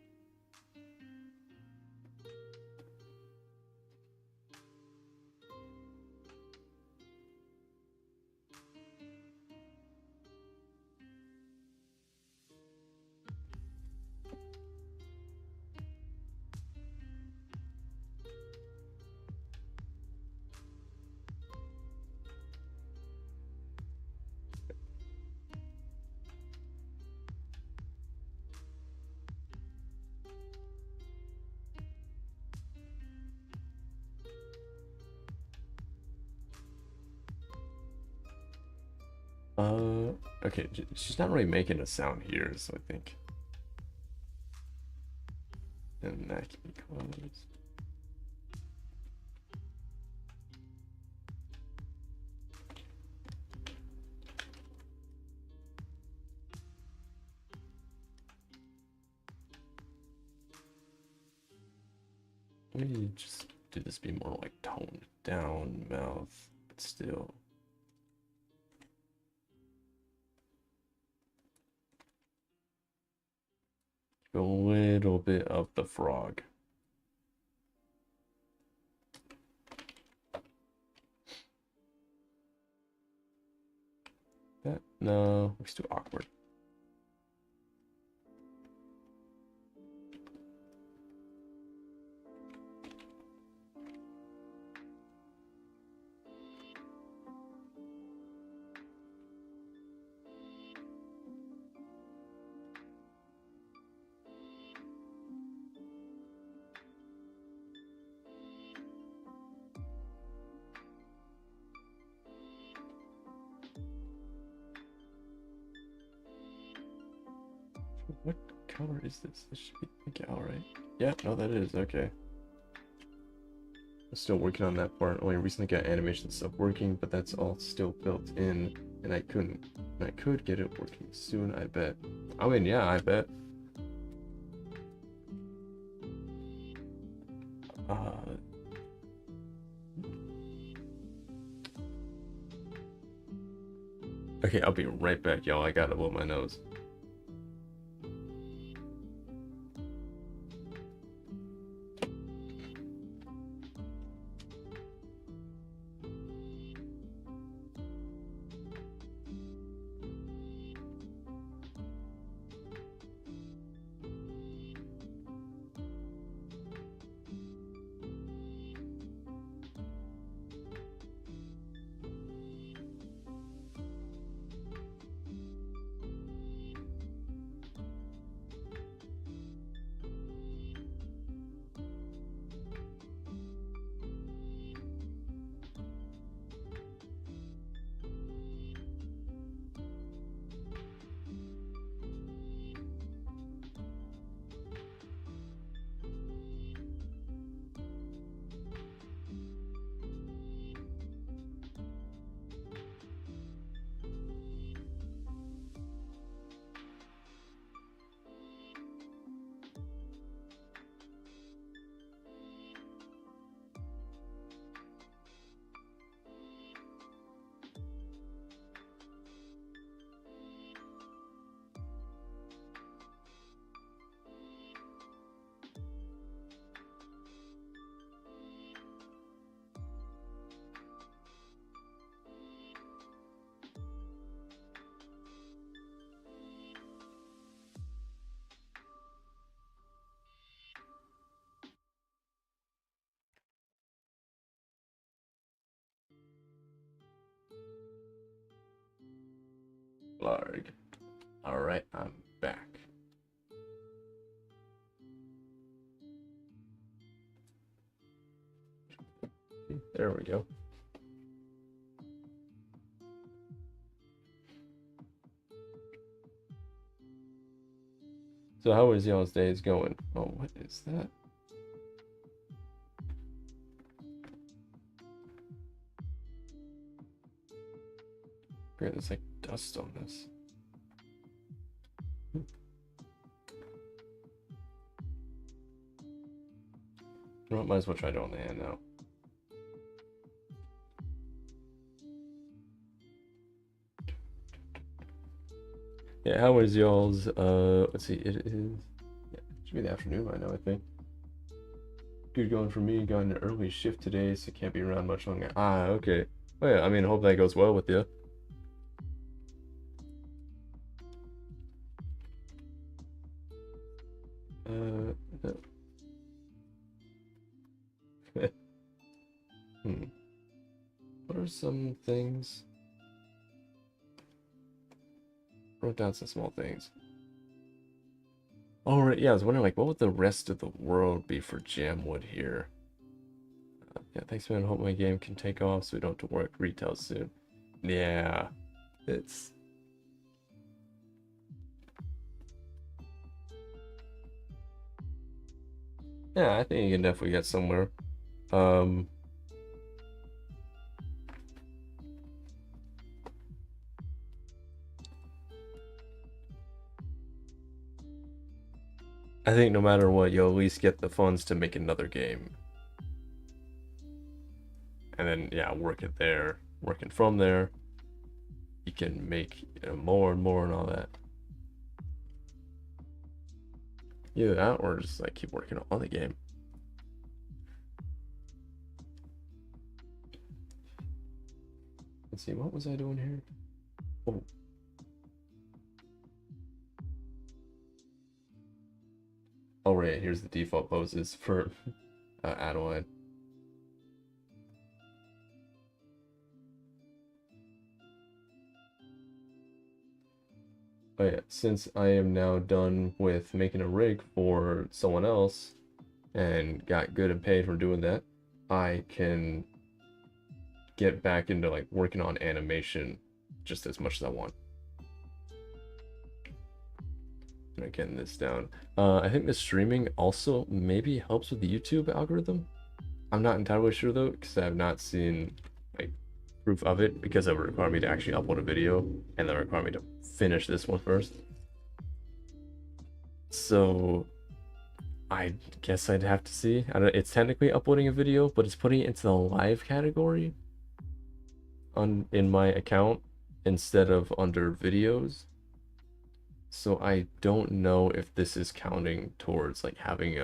Okay, she's not really making a sound here, so I think. And that can be closed. Maybe just do this be more like toned down mouth, but still. A little bit of the frog. That no, it's too awkward. What color is this? This should be pink out, right? Yeah, no, that is okay. I'm still working on that part. Only recently got animation stuff working, but that's all still built in, and I couldn't. I could get it working soon, I bet. I mean, yeah, I bet. Okay, I'll be right back, y'all. I gotta blow my nose. Larg. Alright, I'm back. There we go. So how is y'all's days going? Oh, what is that? Great, there's like dust on this. You know what, might as well try it on the hand now. Yeah, how is y'all's, let's see, it is, yeah, it should be the afternoon by now, I think. Good going for me, got an early shift today, so can't be around much longer. Ah, okay. Well, yeah, I mean, hope that goes well with you. No. What are some things? Wrote down some small things. Oh, right, yeah, I was wondering, like, what would the rest of the world be for Jamwood here? Yeah, thanks, man. Hope my game can take off so we don't have to work retail soon. Yeah. It's yeah, I think you can definitely get somewhere. Um, I think no matter what, you'll at least get the funds to make another game. And then yeah, work it there, working from there, you can make, you know, more and more and all that. Either that or just like keep working on the game. Let's see, what was I doing here? Oh. Oh right, here's the default poses for Adelaide. Oh yeah, since I am now done with making a rig for someone else and got good and paid for doing that, I can get back into like working on animation just as much as I want. And getting this down. I think the streaming also maybe helps with the YouTube algorithm. I'm not entirely sure though, because I have not seen like proof of it, because it would require me to actually upload a video and then require me to finish this one first. So I guess I'd have to see. I don't, it's technically uploading a video, but it's putting it into the live category in my account instead of under videos. So I don't know if this is counting towards like having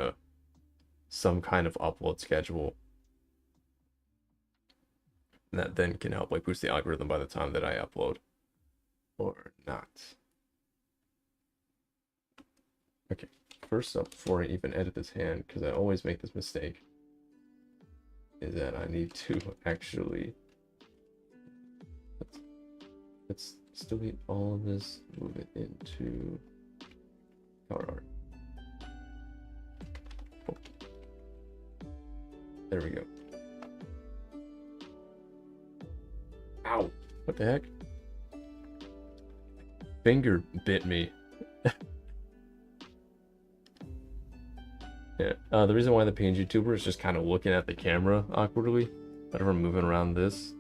some kind of upload schedule that then can help like boost the algorithm by the time that I upload or not. Okay, first up, before I even edit this hand, because I always make this mistake, is that I need to actually let's delete all of this, move it into color art. Oh. There we go. Ow! What the heck? Finger bit me. Yeah. The reason why the PNG tuber is just kind of looking at the camera awkwardly whenever I'm moving around this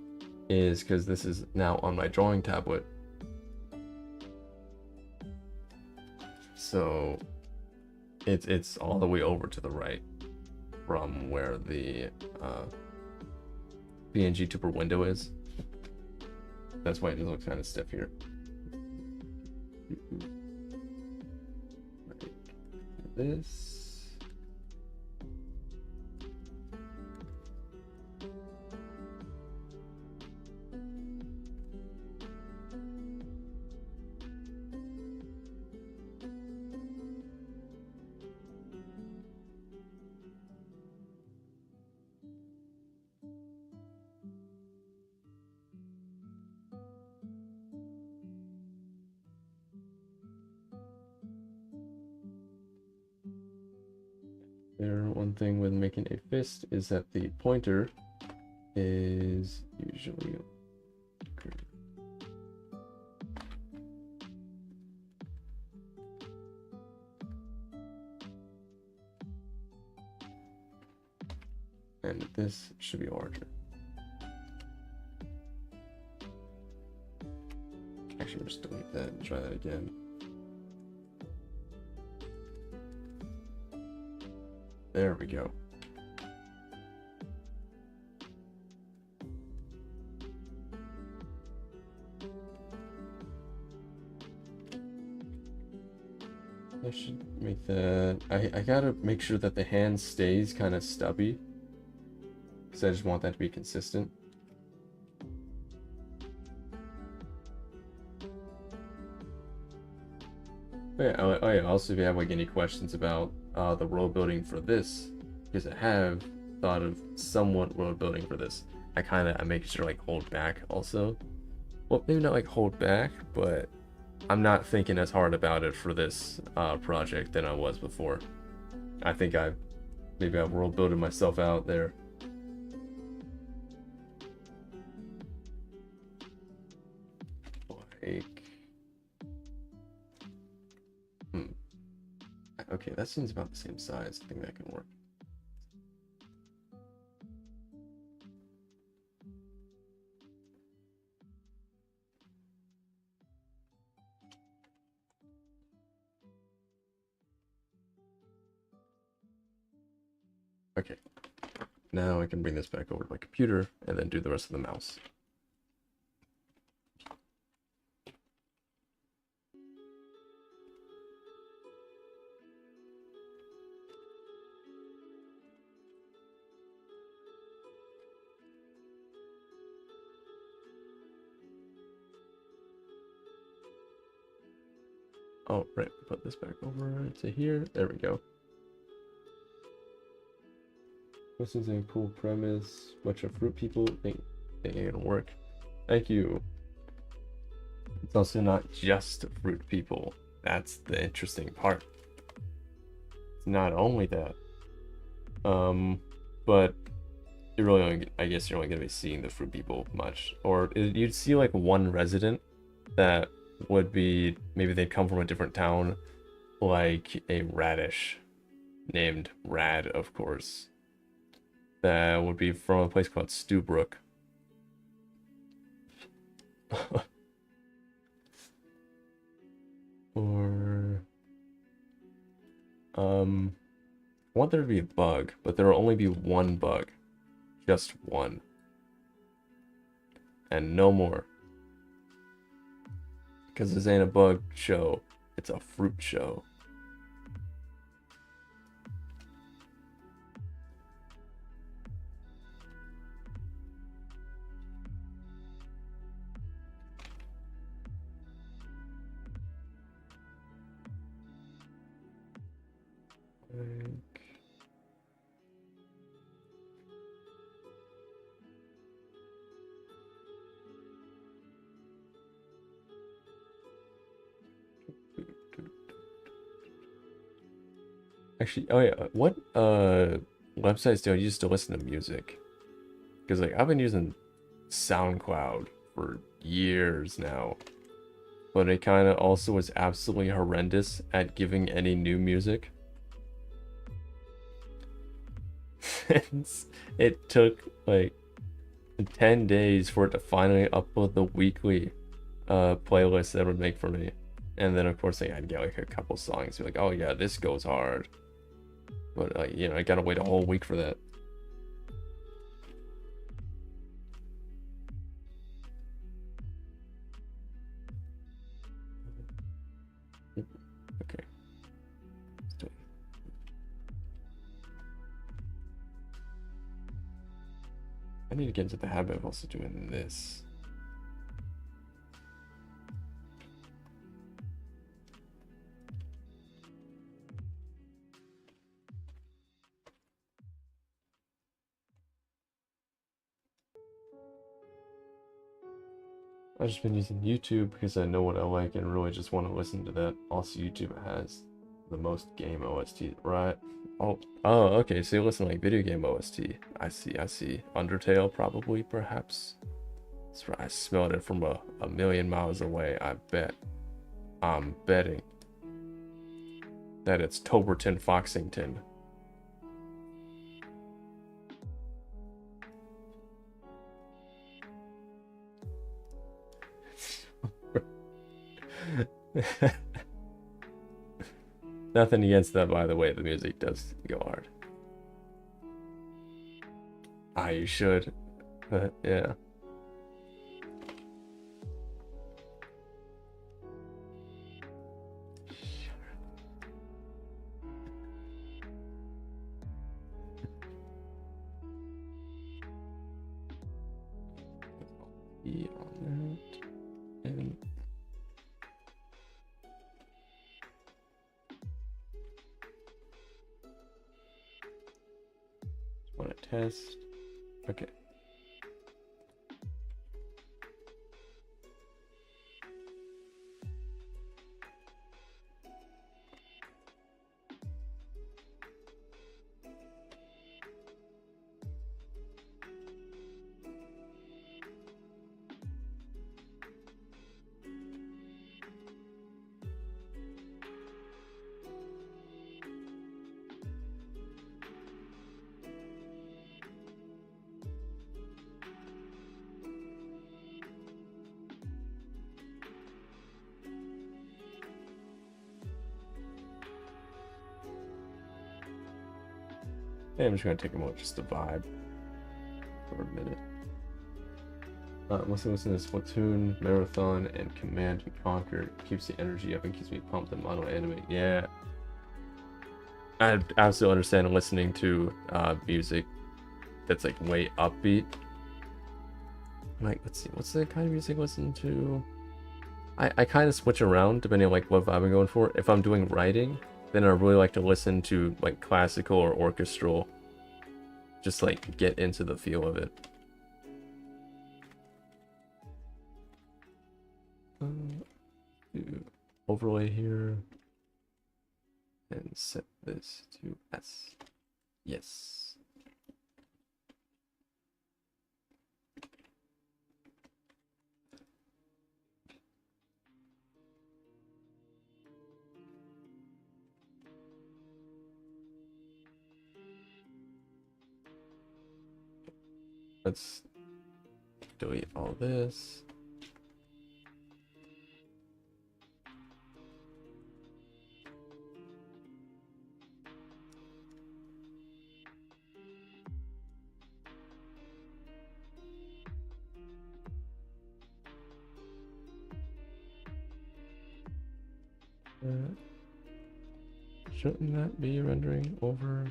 is because this is now on my drawing tablet. So it's all the way over to the right from where the PNG tuber window is. That's why it just looks kind of stiff here. Like this. One thing with making a fist is that the pointer is usually and this should be larger. Actually, we'll just delete that and try that again. There we go. I should make that. I gotta make sure that the hand stays kind of stubby, because I just want that to be consistent. Oh yeah, also if you have like any questions about the world building for this, because I have thought of somewhat world building for this, I make sure like hold back also. Well, maybe not like hold back, but I'm not thinking as hard about it for this project than I was before. I think maybe I've world builded myself out there. Boy. like... Okay, that seems about the same size. I think that can work. Okay, now I can bring this back over to my computer and then do the rest of the mouse. Oh, right, put this back over to here. There we go. This is a cool premise. Bunch of fruit people think it gonna work. Thank you. It's also not just fruit people. That's the interesting part. It's not only that. But you really only, I guess you're only gonna be seeing the fruit people much. Or you'd see like one resident that would be, maybe they'd come from a different town, like a radish named Rad, of course. That would be from a place called Stewbrook. Or I want there to be a bug, but there will only be one bug. Just one. And no more. Because this ain't a bug show, it's a fruit show. Actually, oh yeah, what websites do I use to listen to music? Because like I've been using SoundCloud for years now, but it kind of also was absolutely horrendous at giving any new music. It took like 10 days for it to finally upload the weekly playlist that it would make for me. And then of course like, I'd get like a couple songs, be like, oh yeah, this goes hard. But like, you know, I gotta wait a whole week for that. Okay. I need to get into the habit of also doing this. I've just been using YouTube because I know what I like and really just want to listen to that. Also, YouTube has the most game OST, right? Oh, okay, so you listen to like video game OST. I see. Undertale, probably, perhaps. That's right, I smelled it from a million miles away, I bet. I'm betting that it's Toberton Foxington. Nothing against that, by the way. The music does go hard. You should. But yeah. On that. And want to test. Okay. Hey, I'm just gonna take a moment just to vibe for a minute. Listen to this Splatoon, Marathon, and Command and Conquer. It keeps the energy up and keeps me pumped and mono animate. Yeah. I absolutely understand listening to music that's like way upbeat. Like, let's see, what's the kind of music I listen to? I kind of switch around depending on like what vibe I'm going for. If I'm doing writing, then I really like to listen to like classical or orchestral. Just like get into the feel of it. Overlay here and set this to S. Yes. Let's delete all this. Shouldn't that be rendering over?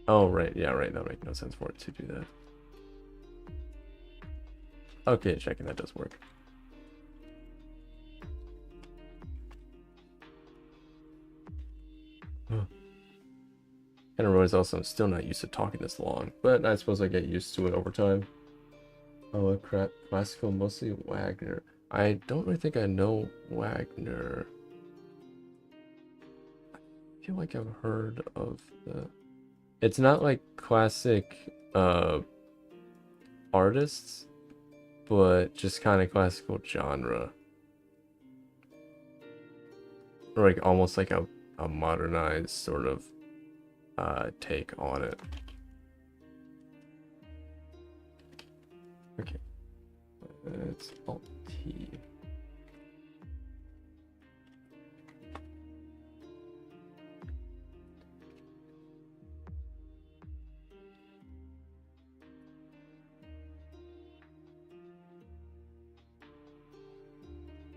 Oh, right. Yeah, right. That would make no sense for it to do that. Okay, checking that does work. Huh. Kind of realize also I'm still not used to talking this long, but I suppose I get used to it over time. Oh, crap. Classical, mostly Wagner. I don't really think I know Wagner. I feel like I've heard of the... It's not like classic artists, but just kind of classical genre. Or like almost like a modernized sort of take on it. Okay. It's Alt-T.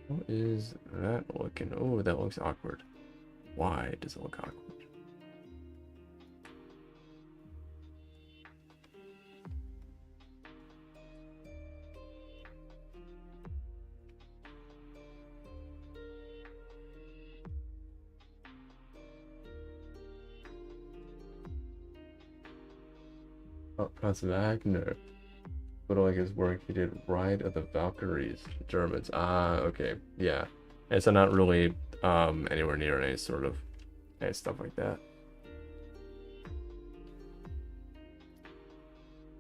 How is that looking? Oh, that looks awkward. Why does it look awkward? Oh, that's Wagner. But like his work, he did Ride of the Valkyries, Germans. Ah, okay, yeah. And so not really anywhere near any sort of stuff like that.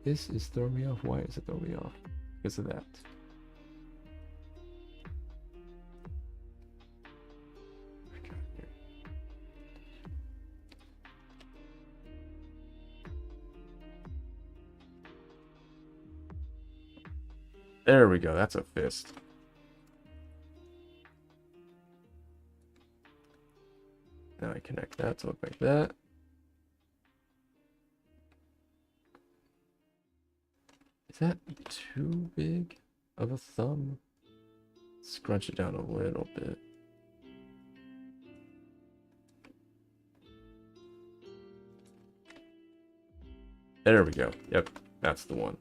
This is throwing me off. Why is it throwing me off? Because of that. There we go. That's a fist. Now I connect that to look like that. Is that too big of a thumb? Scrunch it down a little bit. There we go. Yep, that's the one.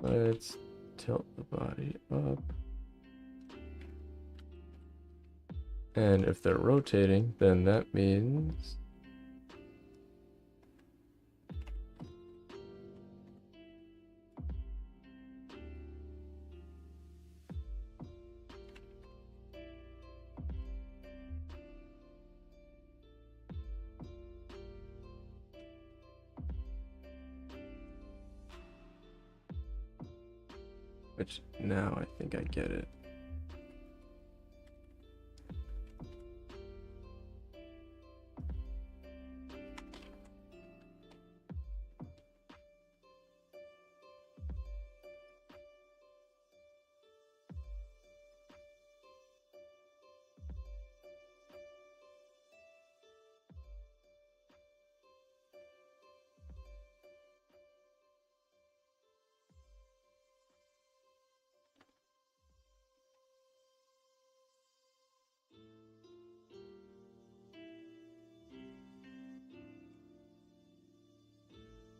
Let's tilt the body up. And if they're rotating, then that means... Which now I think I get it.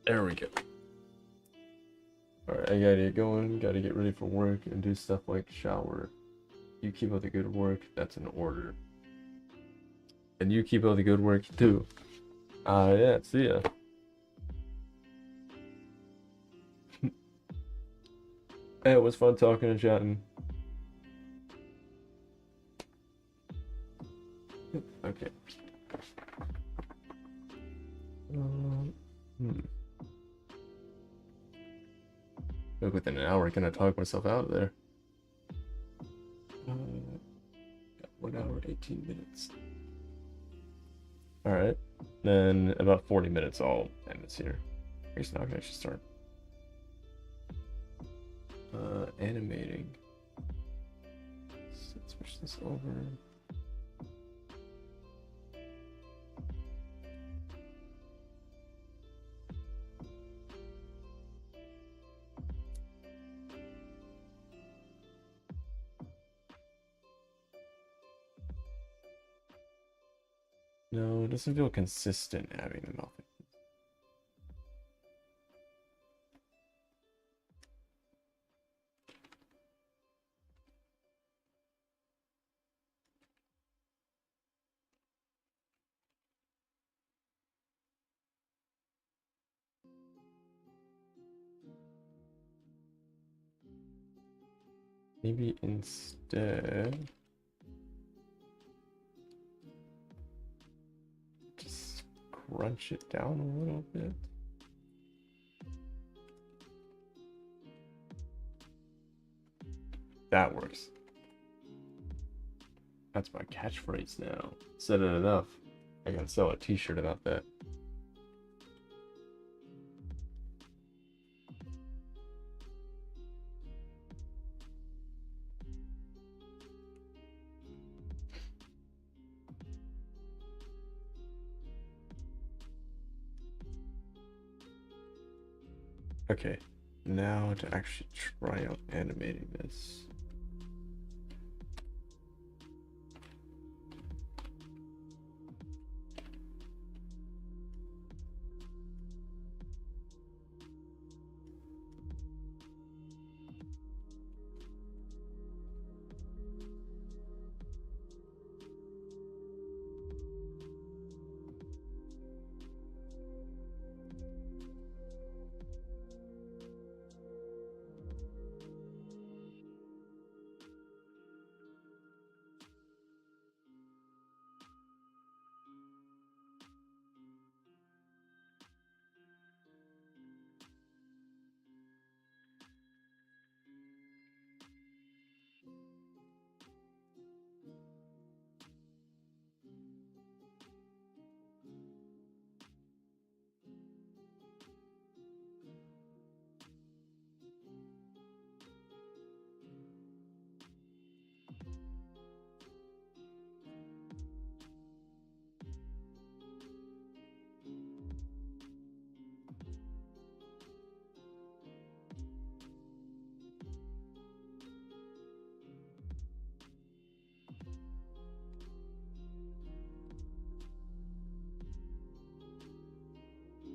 There we go. Alright, I gotta get going, gotta get ready for work and do stuff like shower. You keep up the good work, that's an order. And you keep up the good work too. Yeah, see ya. Hey, it was fun talking and chatting. Okay. Hmm. Look, within an hour, can I talk myself out of there? Got 1 hour, 18 minutes. Alright. Then about 40 minutes, I'll end this here. I guess now I can actually start. Animating. Let's switch this over. No, it doesn't feel consistent having the mouth. Maybe instead, just crunch it down a little bit. That works. That's my catchphrase now. Said it enough. I gotta sell a t-shirt about that. Okay, now to actually try out animating this.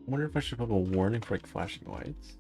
I wonder if I should put a warning for like flashing lights.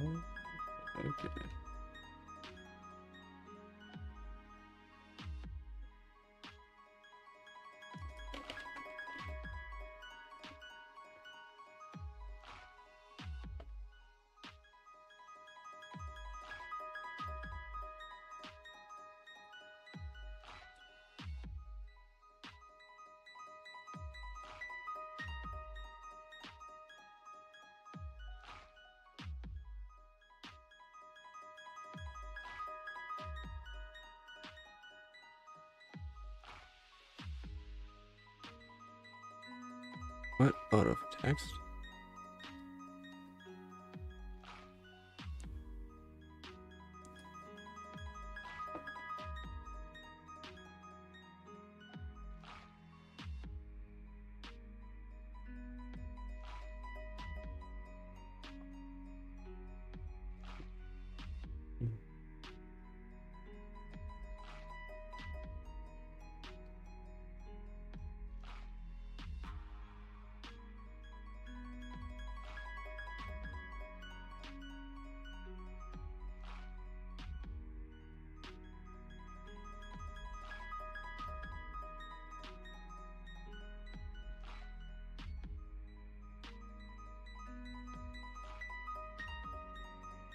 Okay. What? Out of text?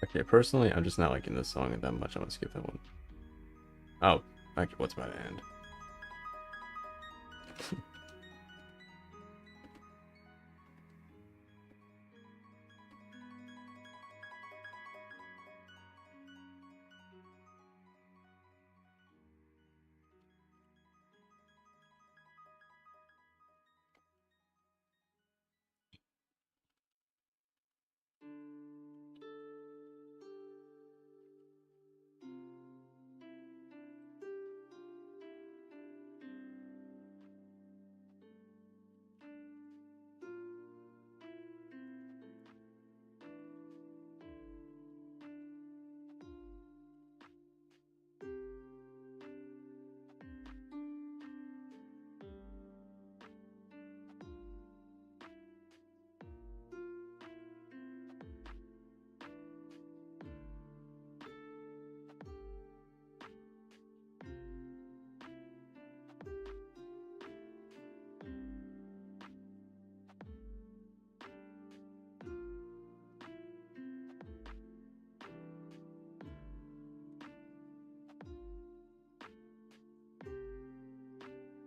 Okay, personally, I'm just not liking this song that much. I'm gonna skip that one. Oh, okay, what's my end?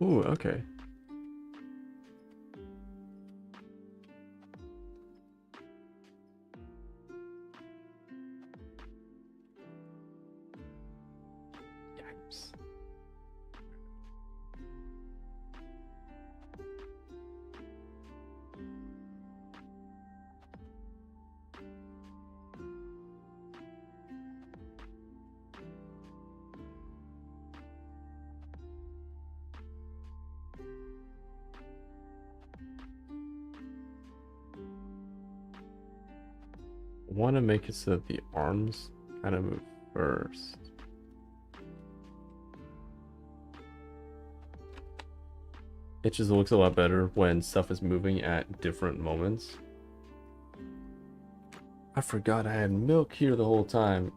Ooh, okay. Yikes. Want to make it so that the arms kind of move first. It just looks a lot better when stuff is moving at different moments. I forgot I had milk here the whole time.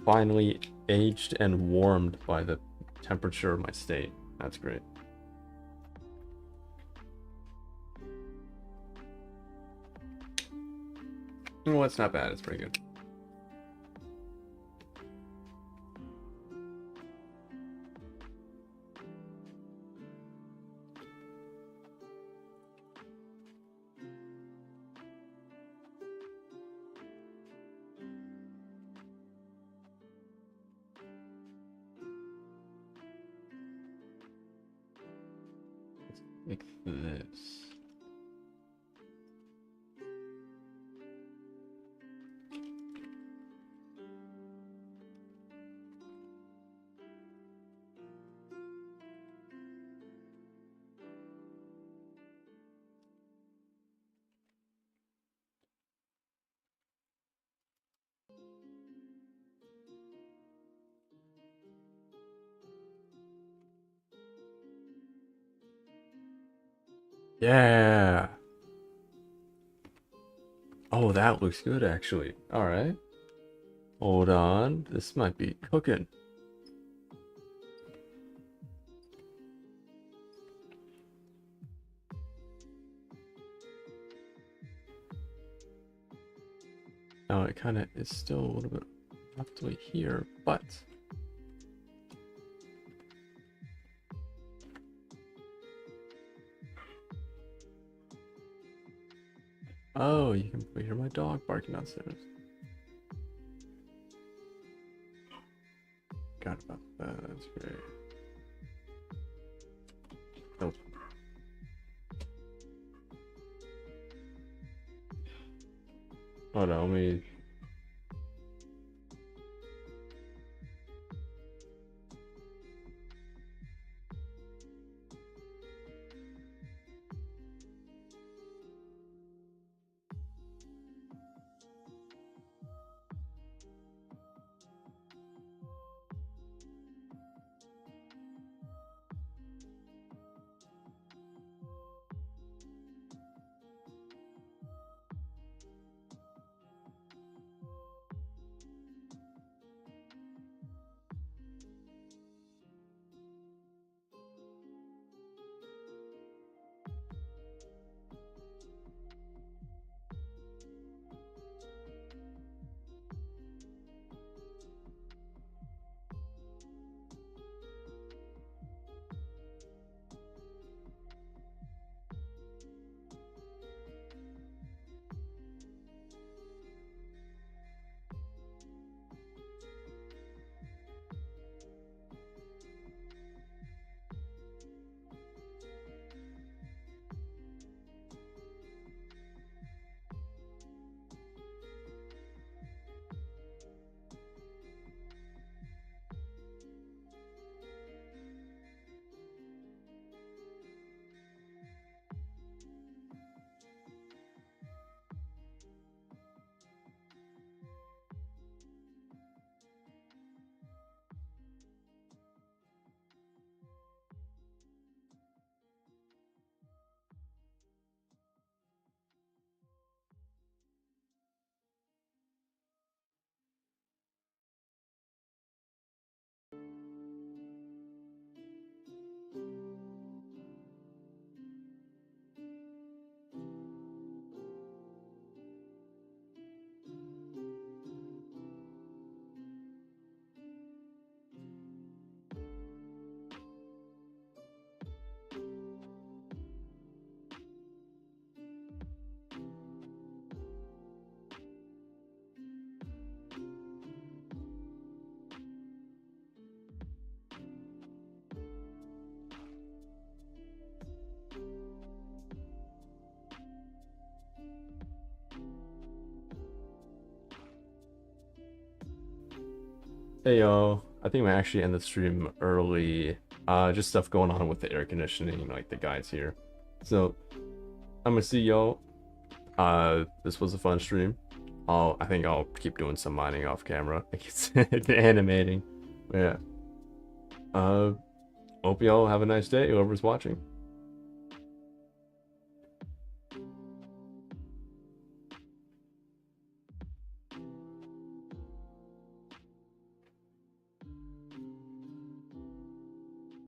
Finally aged and warmed by the temperature of my state. That's great. Well, it's not bad. It's pretty good. Like this. Yeah. Oh, that looks good actually. All right. Hold on, this might be cooking. Now it kind of is still a little bit left way here, but oh, you can hear my dog barking downstairs. Forgot about that. That's great. Nope. Hold on, let me. Hey y'all, I think we actually end the stream early. Just stuff going on with the air conditioning, like the guys here. So I'm gonna see y'all. This was a fun stream. I think I'll keep doing some mining off camera. Like it's animating. But yeah. Hope y'all have a nice day, whoever's watching.